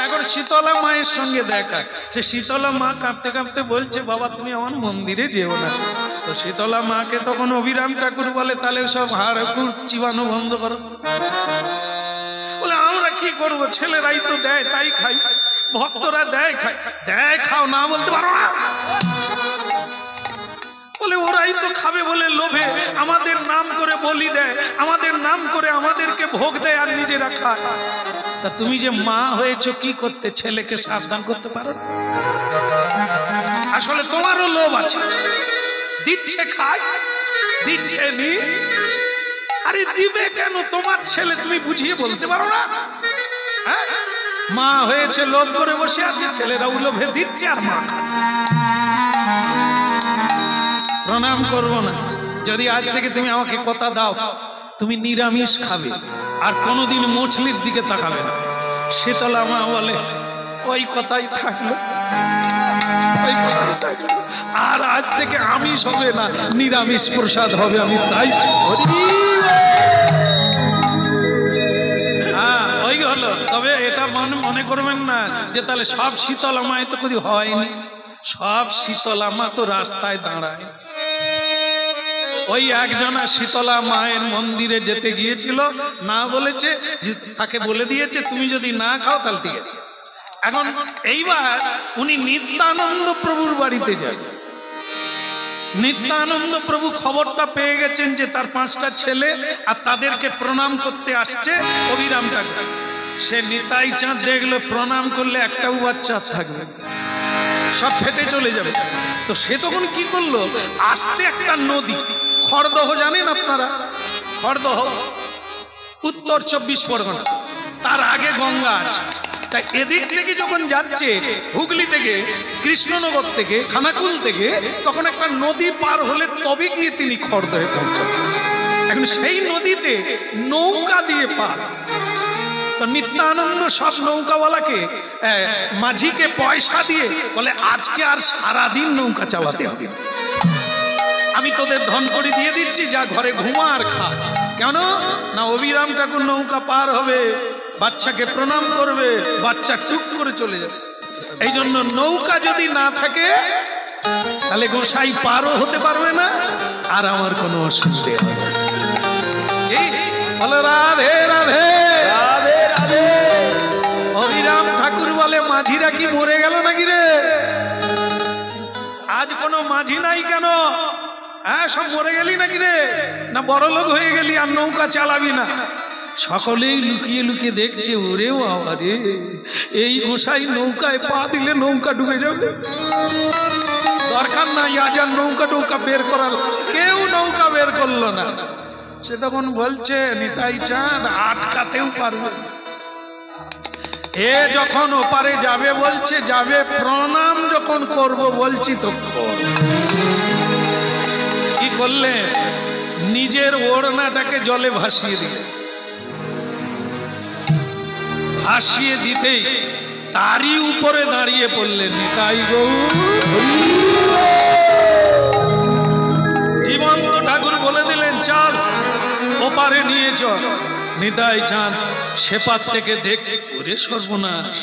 এখন শীতলা মায়ের সঙ্গে দেখা, সে শীতলা মা কাঁপতে কাঁপতে বলছে বাবা তুমি আমার মন্দিরে যেও না। তো শীতলা মাকে তখন অবিরাম ঠাকুর বলে তাহলে সব হাড় চিবানো বন্ধ করো। বলে আমরা কি করবো, ছেলেরাই তো দেয় তাই খাই, ভক্তরা দেয় খাই, দেয় খাও না বলতে পারো না? বলে ওরাই তো খাবে বলে লোভে আমাদের নাম করে বলি দেয়, আমাদের নাম করে আমাদেরকে ভোগ দেয় আর নিজেরা খায়। তা তুমি যে মা হয়েছো কি করতে ছেলেকে সাবধান করতে পারো? আসলে তোমারও লোভ আছে, দিচ্ছে খায়, দিচ্ছে নি। আরে দিবে কেন? তোমার ছেলে, তুমি বুঝিয়ে বলতে পারো না? হ্যাঁ, মা হয়েছে লোভ করে বসে আছে, ছেলেরাও লোভে দিচ্ছে আর মা প্রণাম করবো না। যদি আজ থেকে তুমি আমাকে কথা দাও তুমি নিরামিষ খাবে আর কোনোদিন মছলির দিকে তাকাবে না। শীতলা মা বলে ওই কথাই থাকলো, ওই কথাই থাকলো, আর আজ থেকে আমিষ হবে না, নিরামিষ প্রসাদ হবে, আমি তাই। হ্যাঁ ওই হলো। তবে এটা মনে করবেন না যে তাহলে সব শীতলা মায় তো কদি হয়নি, সব শীতলা মা তো রাস্তায় দাঁড়ায়। ওই একজনা শীতলা মায়ের মন্দিরে যেতে গিয়েছিল, না বলেছে, তাকে বলে দিয়েছে তুমি যদি না খাও তাহলে ঠিক আছে। এখন এইবার উনি নিত্যানন্দ প্রভুর বাড়িতে যান। নিত্যানন্দ প্রভু খবরটা পেয়ে গেছেন যে তার 5টা ছেলে আর তাদেরকে প্রণাম করতে আসছে অবিরাম ঠাকুর। সে নিতাই চাঁদ দেখলো প্রণাম করলে একটাও বাচ্চা থাকবে, সব ফেটে চলে যাবে। তো সে তখন কি করলো, আস্তে একটা নদী, খড়দহ জানেন আপনারা, খড়দহ উত্তর 24 পরগনা, তার আগে গঙ্গা আছে। তাই এদিক থেকে যখন যাচ্ছে হুগলি থেকে, কৃষ্ণনগর থেকে, খানাকুল থেকে, তখন একটা নদী পার হলে তবে গিয়ে তিনি খড়দহে পৌঁছাবেন। এখন সেই নদীতে নৌকা দিয়ে পার। তো নিত্যানন্দ সব নৌকাওয়ালাকে মাঝিকে পয়সা দিয়ে বলে, আজকে আর সারাদিন নৌকা চালাতে হবে, আমি তোদের ধন করে দিয়ে দিচ্ছি, যা ঘরে ঘুমা আর খা। কেন না, অবিরাম ঠাকুর নৌকা পার হবে, বাচ্চাকে প্রণাম করবে, বাচ্চা চুপ করে চলে যাবে। এই জন্য নৌকা যদি না থাকে তাহলে গোসাই পারও হতে পারবে না, আর আমার কোনো অসুবিধে হবে না। বলো রাধে রাধে রাধে রাধে। অবিরাম ঠাকুর বলে, মাঝিরা কি মরে গেল নাকি রে? আজ কোনো মাঝি নাই কেন? হ্যাঁ, সব মরে গেলি নাকি রে? না বড় লোক হয়ে গেলি আর নৌকা চালাবি না? সকলেই লুকিয়ে লুকিয়ে দেখছে, ওরে বাবা রে, এই গোসাই নৌকায় পা দিলে নৌকা ডুবে যাবে। দরকার নাই আজ আর নৌকা টৌকা বের করার, কেউ নৌকা বের করলো না। সে তখন বলছে, নিতাই চাঁদ আটকাতেও পারবে। এ যখন ওপারে যাবে বলছে যাবে, প্রণাম যখন করব বলছি তখন কি করলে, নিজের ওড়নাটাকে জলে ভাসিয়ে দিলে। ভাসিয়ে দিতেই তারই উপরে দাঁড়িয়ে পড়লেন নিতাই গৌর। জীবন্ত ঠাকুর বলে দিলেন, চল ওপারে নিয়ে চল। নিতাই চাঁদ সেপার থেকে দেখ, ওরে সর্বনাশ,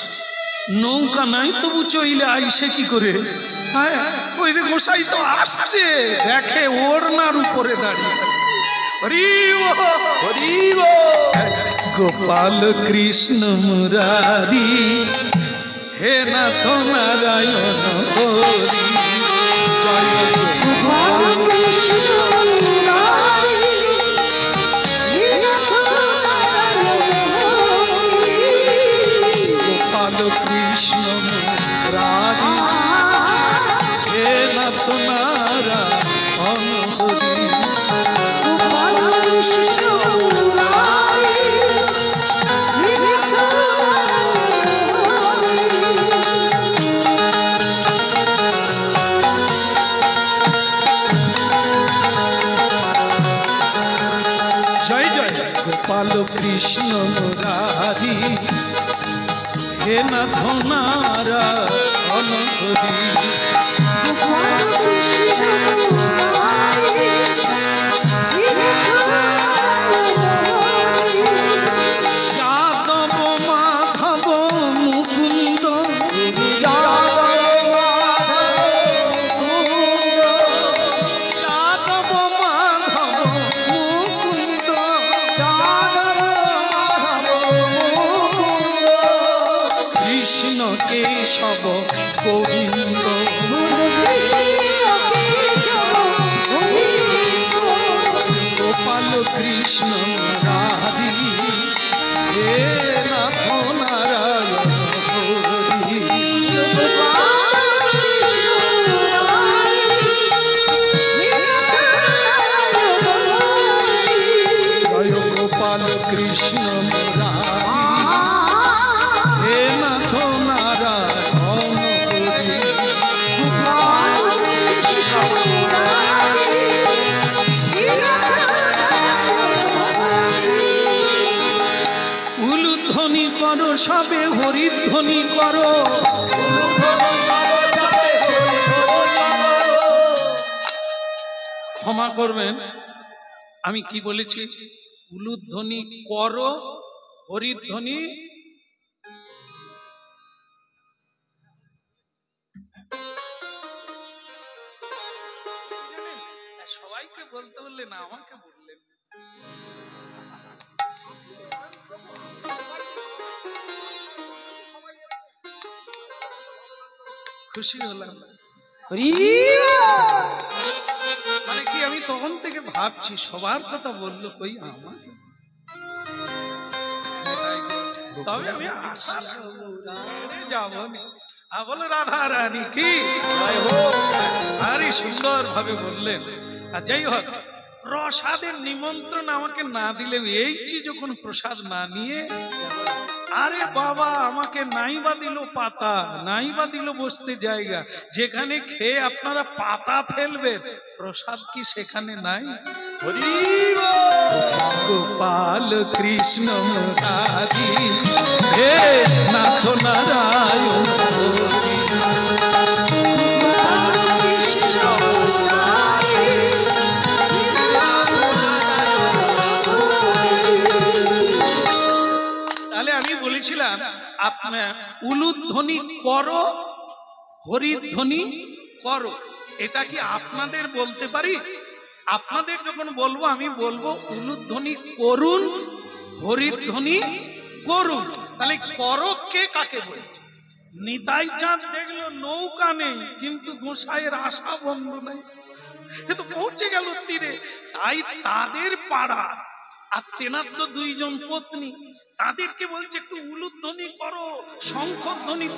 নৌকা নাই তবু চইলে আইসে কি করে? হ্যাঁ, ওই রে গোসাই তো আসছে, দেখে ওড়নার উপরে দাঁড়িয়ে। গোপাল কৃষ্ণ মুরারি, হে নাথ নারায়ণ হরি। গোপাল কৃষ্ণ মুরারি, হে নাথ নারায়ণ হরি। গোপাল কৃষ্ণ মুরারি, হে নাথ নারায়ণ হরি। গোপাল কৃষ্ণ মুরারি, হে নাথ নারায়ণ হরি। জয় জয় গোপাল কৃষ্ণ মুরারি, হে নাথ নারায়ণ হরি। গোপাল কৃষ্ণ মুরারি, হে নাথ নারায়ণ হরি। যাদব মাধব মুকুন্দ, যাদব মাধব মুকুন্দ, কৃষ্ণ কেশব গোবিন্দ। গোপাল কৃষ্ণ মুরারি, হে নাথ নারায়ণ হরি। জয় গোপাল কৃষ্ণ মুরারি, হে নাথ নারায়ণ হরি। উলুধ্বনি করো সবে, হরিধ্বনি করো। ক্ষমা করবেন, আমি কি বলেছি? উলুধ্বনি করো, হরিধ্বনি। সবাইকে বলতে বললেন, আমাকে বললেন। খুশি হলাম। মানে কি, আমি তখন থেকে ভাবছি সবার কথা বললো, কই আমাকে। তবে আমি আশা যাবো বলে রাধা রানী কি, আরে সুন্দর ভাবে বললেন। আর যাই হোক, প্রসাদের নিমন্ত্রণ আমাকে না দিলে এইছি যখন প্রসাদ না নিয়ে, আরে বাবা আমাকে নাই বা দিল পাতা, নাই বা দিল বসতে জায়গা, যেখানে খেয়ে আপনারা পাতা ফেলবেন প্রসাদ কি সেখানে নাই? গোপাল কৃষ্ণ মুরারি হে নাথ নারায়ণ বলেছিলাম আপনার উলুধ্বনি করো, হরিধ্বনি করো, এটা কি আপনাদের বলতে পারি? আপনাদের যখন বলবো আমি বলবো উলুধ্বনি করুন, হরিধ্বনি করুন। তাহলে করো কে কাকে বলে? নিতাই চাঁদ দেখলো নৌকা নেই, কিন্তু গোসাইয়ের আশা বন্ধ নেই, সে তো পৌঁছে গেল তীরে। তাই তাদের পাড়া, আর তেনার তো দুইজন পত্নী, তাদেরকে বলছে একটু উলুধ্বনি করো, শঙ্খধ্বনি।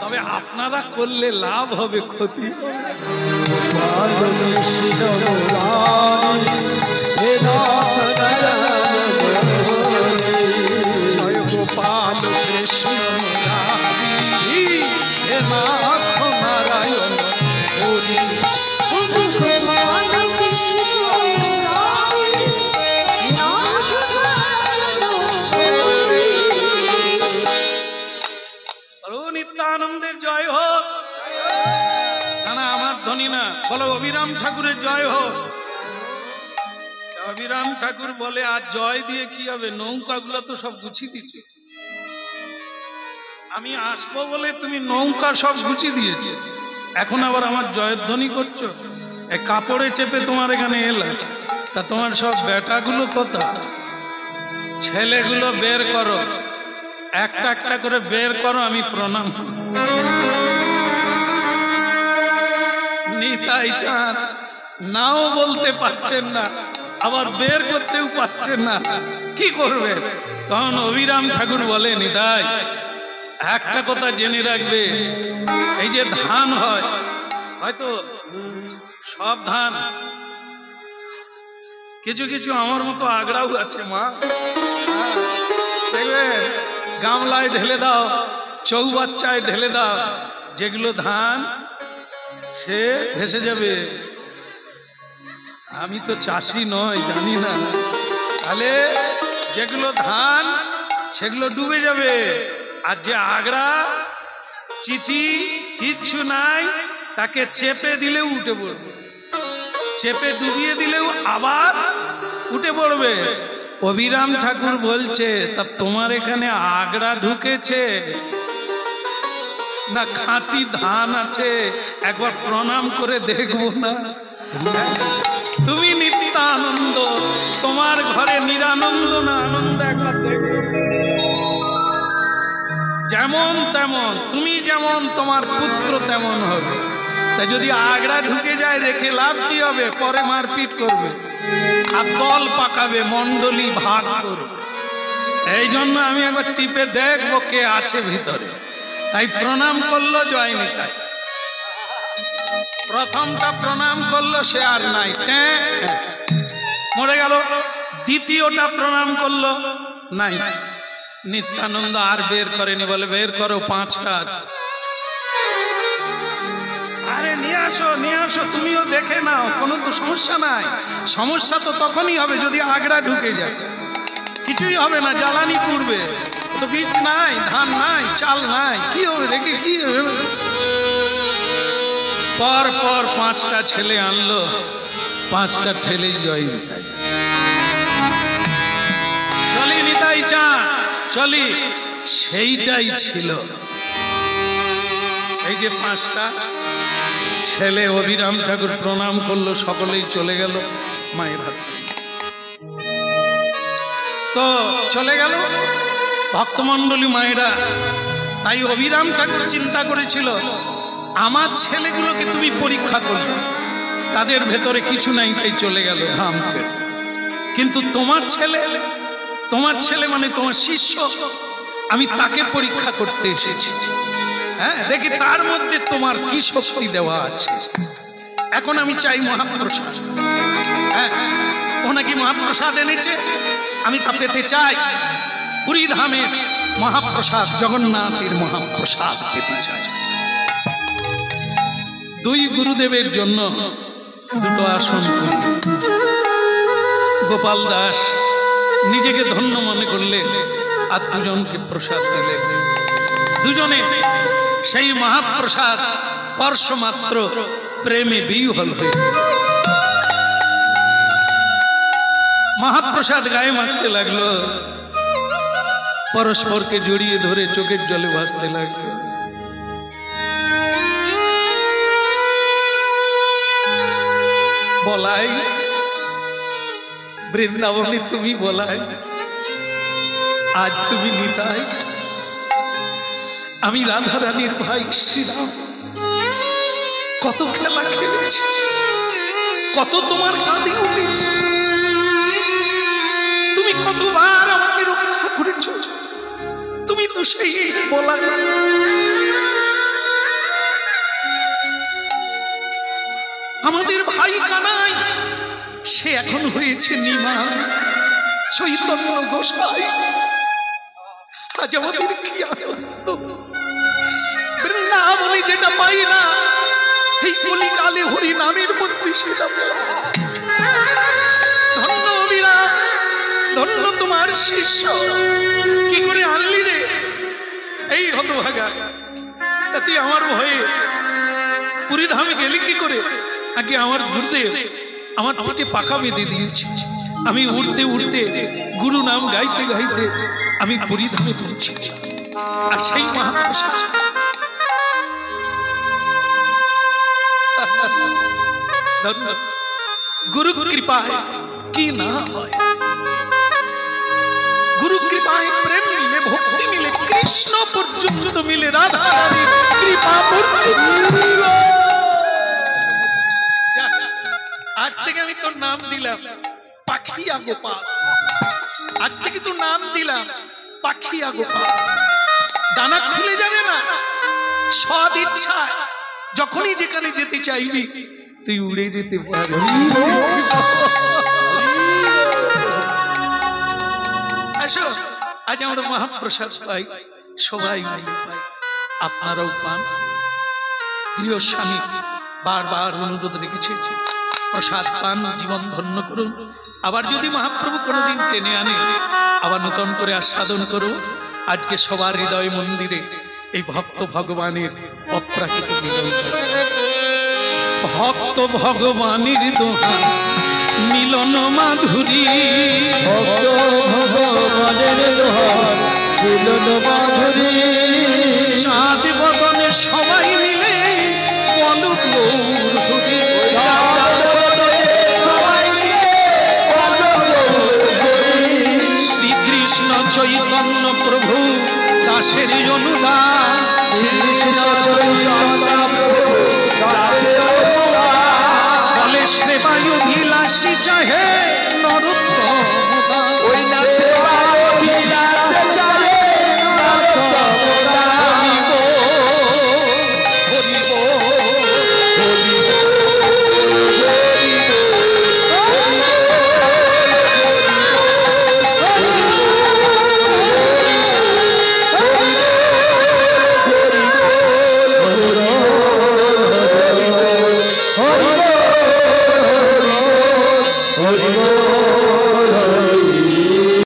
তবে আপনারা করলে লাভ হবে, ক্ষতি হবে। জয় গোপাল কৃষ্ণ মুরারি হে নাথ নারায়ণ হরি। নিত্যানন্দের জয় হোক। না আমার ধ্বনি না, বলো অভিরাম ঠাকুরের জয় হোক। অভিরাম ঠাকুর বলে আর জয় দিয়ে কি হবে, নৌকা গুলো তো সব গুছিয়ে দিচ্ছে, আমি আসবো বলে তুমি নৌকা সব গুছিয়ে দিয়েছে, এখন আবার আমার জয়ের ধ্বনি করছো। এক কাপড়ে চেপে তোমার এখানে এলাম, তা তোমার সব বেটাগুলো কোথায়? ছেলেগুলো বের করো, একটা একটা করে বের করো, আমি প্রণাম। নিতাই চাঁদ নাও বলতে পারছেন না, আবার বের করতেও পারছেন না, কি করবেন? তখন অভিরাম ঠাকুর বলে, নিতাই একটা কথা জেনে রাখবে, এই যে ধান হয়, হয়তো সব ধান, কিছু কিছু আমার মতো আগড়াও আছে মা, দেখবে গামলায় ঢেলে দাও, চৌবাচ্চায় ঢেলে দাও, যেগুলো ধান সে ভেসে যাবে। আমি তো চাষি নয়, জানি না, তাহলে যেগুলো ধান সেগুলো ডুবে যাবে, আর যে আগড়া চিঠি কিচ্ছু নাই তাকে চেপে দিলেও উঠে পড়বে, চেপে ডুবিয়ে দিলেও আবার উঠে পড়বে। অভিরাম ঠাকুর বলছে, তা তোমার এখানে আগড়া ঢুকেছে না খাঁটি ধান আছে, একবার প্রণাম করে দেখবো না? তুমি নিত্যানন্দ, তোমার ঘরে নিরানন্দ না আনন্দ, একবার দেখো। যেমন তেমন তুমি, যেমন তোমার পুত্র তেমন হবে। তাই যদি আগড়া ঢুকে যায় রেখে লাভ কি হবে? পরে মারপিট করবে আর দল পাকাবে, মন্ডলী ভাগ করবে। এই জন্য আমি একবার টিপে দেখবো কে আছে ভিতরে। তাই প্রণাম করলো জয় নিতাই, প্রথমটা প্রণাম করলো, সে আর নাই, মরে গেল। দ্বিতীয়টা প্রণাম করলো, নাই। নিত্যানন্দ আর বের করেনি, বলে বের করো, 5টা আছে। আরে নিয়ে আসো, নিয়ে আসো, তুমিও দেখে নাও, কোনো তো সমস্যা নাই। সমস্যা তো তখনই হবে যদি আগড়া ঢুকে যায়, কিছুই হবে না, জ্বালানি পুড়বে, তো বীজ নাই, ধান নাই, চাল নাই, কি হবে দেখে, কি হবে? পর পর 5টা ছেলে আনলো, 5টা ঠেলেই জয় নিতাই। চলি নিতাই চাঁদ, চলি। সেইটাই ছিল, এই যে 5টা ছেলে অভিরাম ঠাকুর প্রণাম করলো, সকলেই চলে গেল মায়ের হাত। তো চলে গেল ভক্তমণ্ডলী মায়েরা। তাই অভিরাম ঠাকুর চিন্তা করেছিল, আমার ছেলেগুলোকে তুমি পরীক্ষা করবে, তাদের ভেতরে কিছু নাই, তাই চলে গেল ধাম ছেড়ে। কিন্তু তোমার ছেলে, তোমার ছেলে মানে তোমার শিষ্য, আমি তাকে পরীক্ষা করতে এসেছি। হ্যাঁ, দেখি তার মধ্যে তোমার কি শক্তি দেওয়া আছে। এখন আমি চাই মহাপ্রসাদ। হ্যাঁ, ও নাকি মহাপ্রসাদ এনেছে, আমি তা পেতে চাই। পুরী ধামের মহাপ্রসাদ, জগন্নাথের মহাপ্রসাদ পেতে চাই। দুই গুরুদেবের জন্য দুটো আসন করলেন। গোপাল দাস নিজেকে ধন্য মনে করলেন আর দুজনকে প্রসাদ দিলেন। দুজনে সেই মহাপ্রসাদ স্পর্শ মাত্র প্রেমে বিহ্বল হয়ে মহাপ্রসাদ গায়ে মাখতে লাগলো, পরস্পরকে জড়িয়ে ধরে চোখের জলে ভাসতে লাগলো। বলাই বৃন্দাবনে তুমি বলাই, আজ তুমি নিতাই, আমি রাধা রানীর ভাই শ্রীরাম। কত খেলা খেলেছি, কত তোমার কাঁধে উঠেছি, তুমি কতবার আমাকে রক্ষা করেছ। তুমি তো সেই বলাই। আমাদের ভাই কানাই, সে এখন হয়েছে নিমা। চৈতন্য গোসাই, আজ আমাদের কি আনন্দ। বৃন্দাবনে যেটা পাই না, এই কলিকালে হরি নামের মধ্যে সেটা পেলাম। ধন্য বিরাম, ধন্য তোমার শিষ্য। কি করে আনলি রে এই হতভাগা? তুই আমার ভয়ে পুরী ধামে গেলি কি করে? আগে আমার গুরুদেব আমার পিঠে পাকা বেঁধে দিয়েছে। আমি উড়তে উড়তে গুরু নাম গাইতে গাইতে আমি পুরী ধামে পৌঁছেছি। আর সেই মহাপ্রসাদ গুরু কৃপায় কি না হয়। গুরু কৃপায় প্রেম মিলে, ভক্তি মিলে, কৃষ্ণ পর্যন্ত মিলে, রাধা রানীর কৃপা পর্যন্ত। আজ থেকে আমি তোর নাম দিলাম পাখিয়া গোপাল। আজ থেকে তোর নাম দিলাম পাখিয়া গোপাল। ডানা খুলে যাবে না, সদ ইচ্ছায় যখনই যেখানে যেতে চাইবি তুই উড়ে যেতে পারবি। আসো, আজ আমরা মহাপ্রসাদ পাই, সবাই মিলে পাই, আপনারাও পান। প্রিয় স্বামী বারবার অনুরোধ রেখেছে, প্রসাদ পান, জীবন ধন্য করুন। আবার যদি মহাপ্রভু কোনোদিন টেনে আনে, আবার নতুন করে আস্বাদন করুন। আজকে সবার হৃদয় মন্দিরে এই ভক্ত ভগবানের অপ্রাকৃত মিলন। ভক্ত ভগবানের দোহা মিলন মাধুরী, ভক্ত ভগবানের দোহা মিলন মাধুরী। চাঁদ বদনে সবাই মিলে বলো গৌর হরি। শ্রীকৃষ্ণ চৈতন্য প্রভু দাসের অনুদান, বলে সেবায় অভিলাষী চাহে নরোত্তম।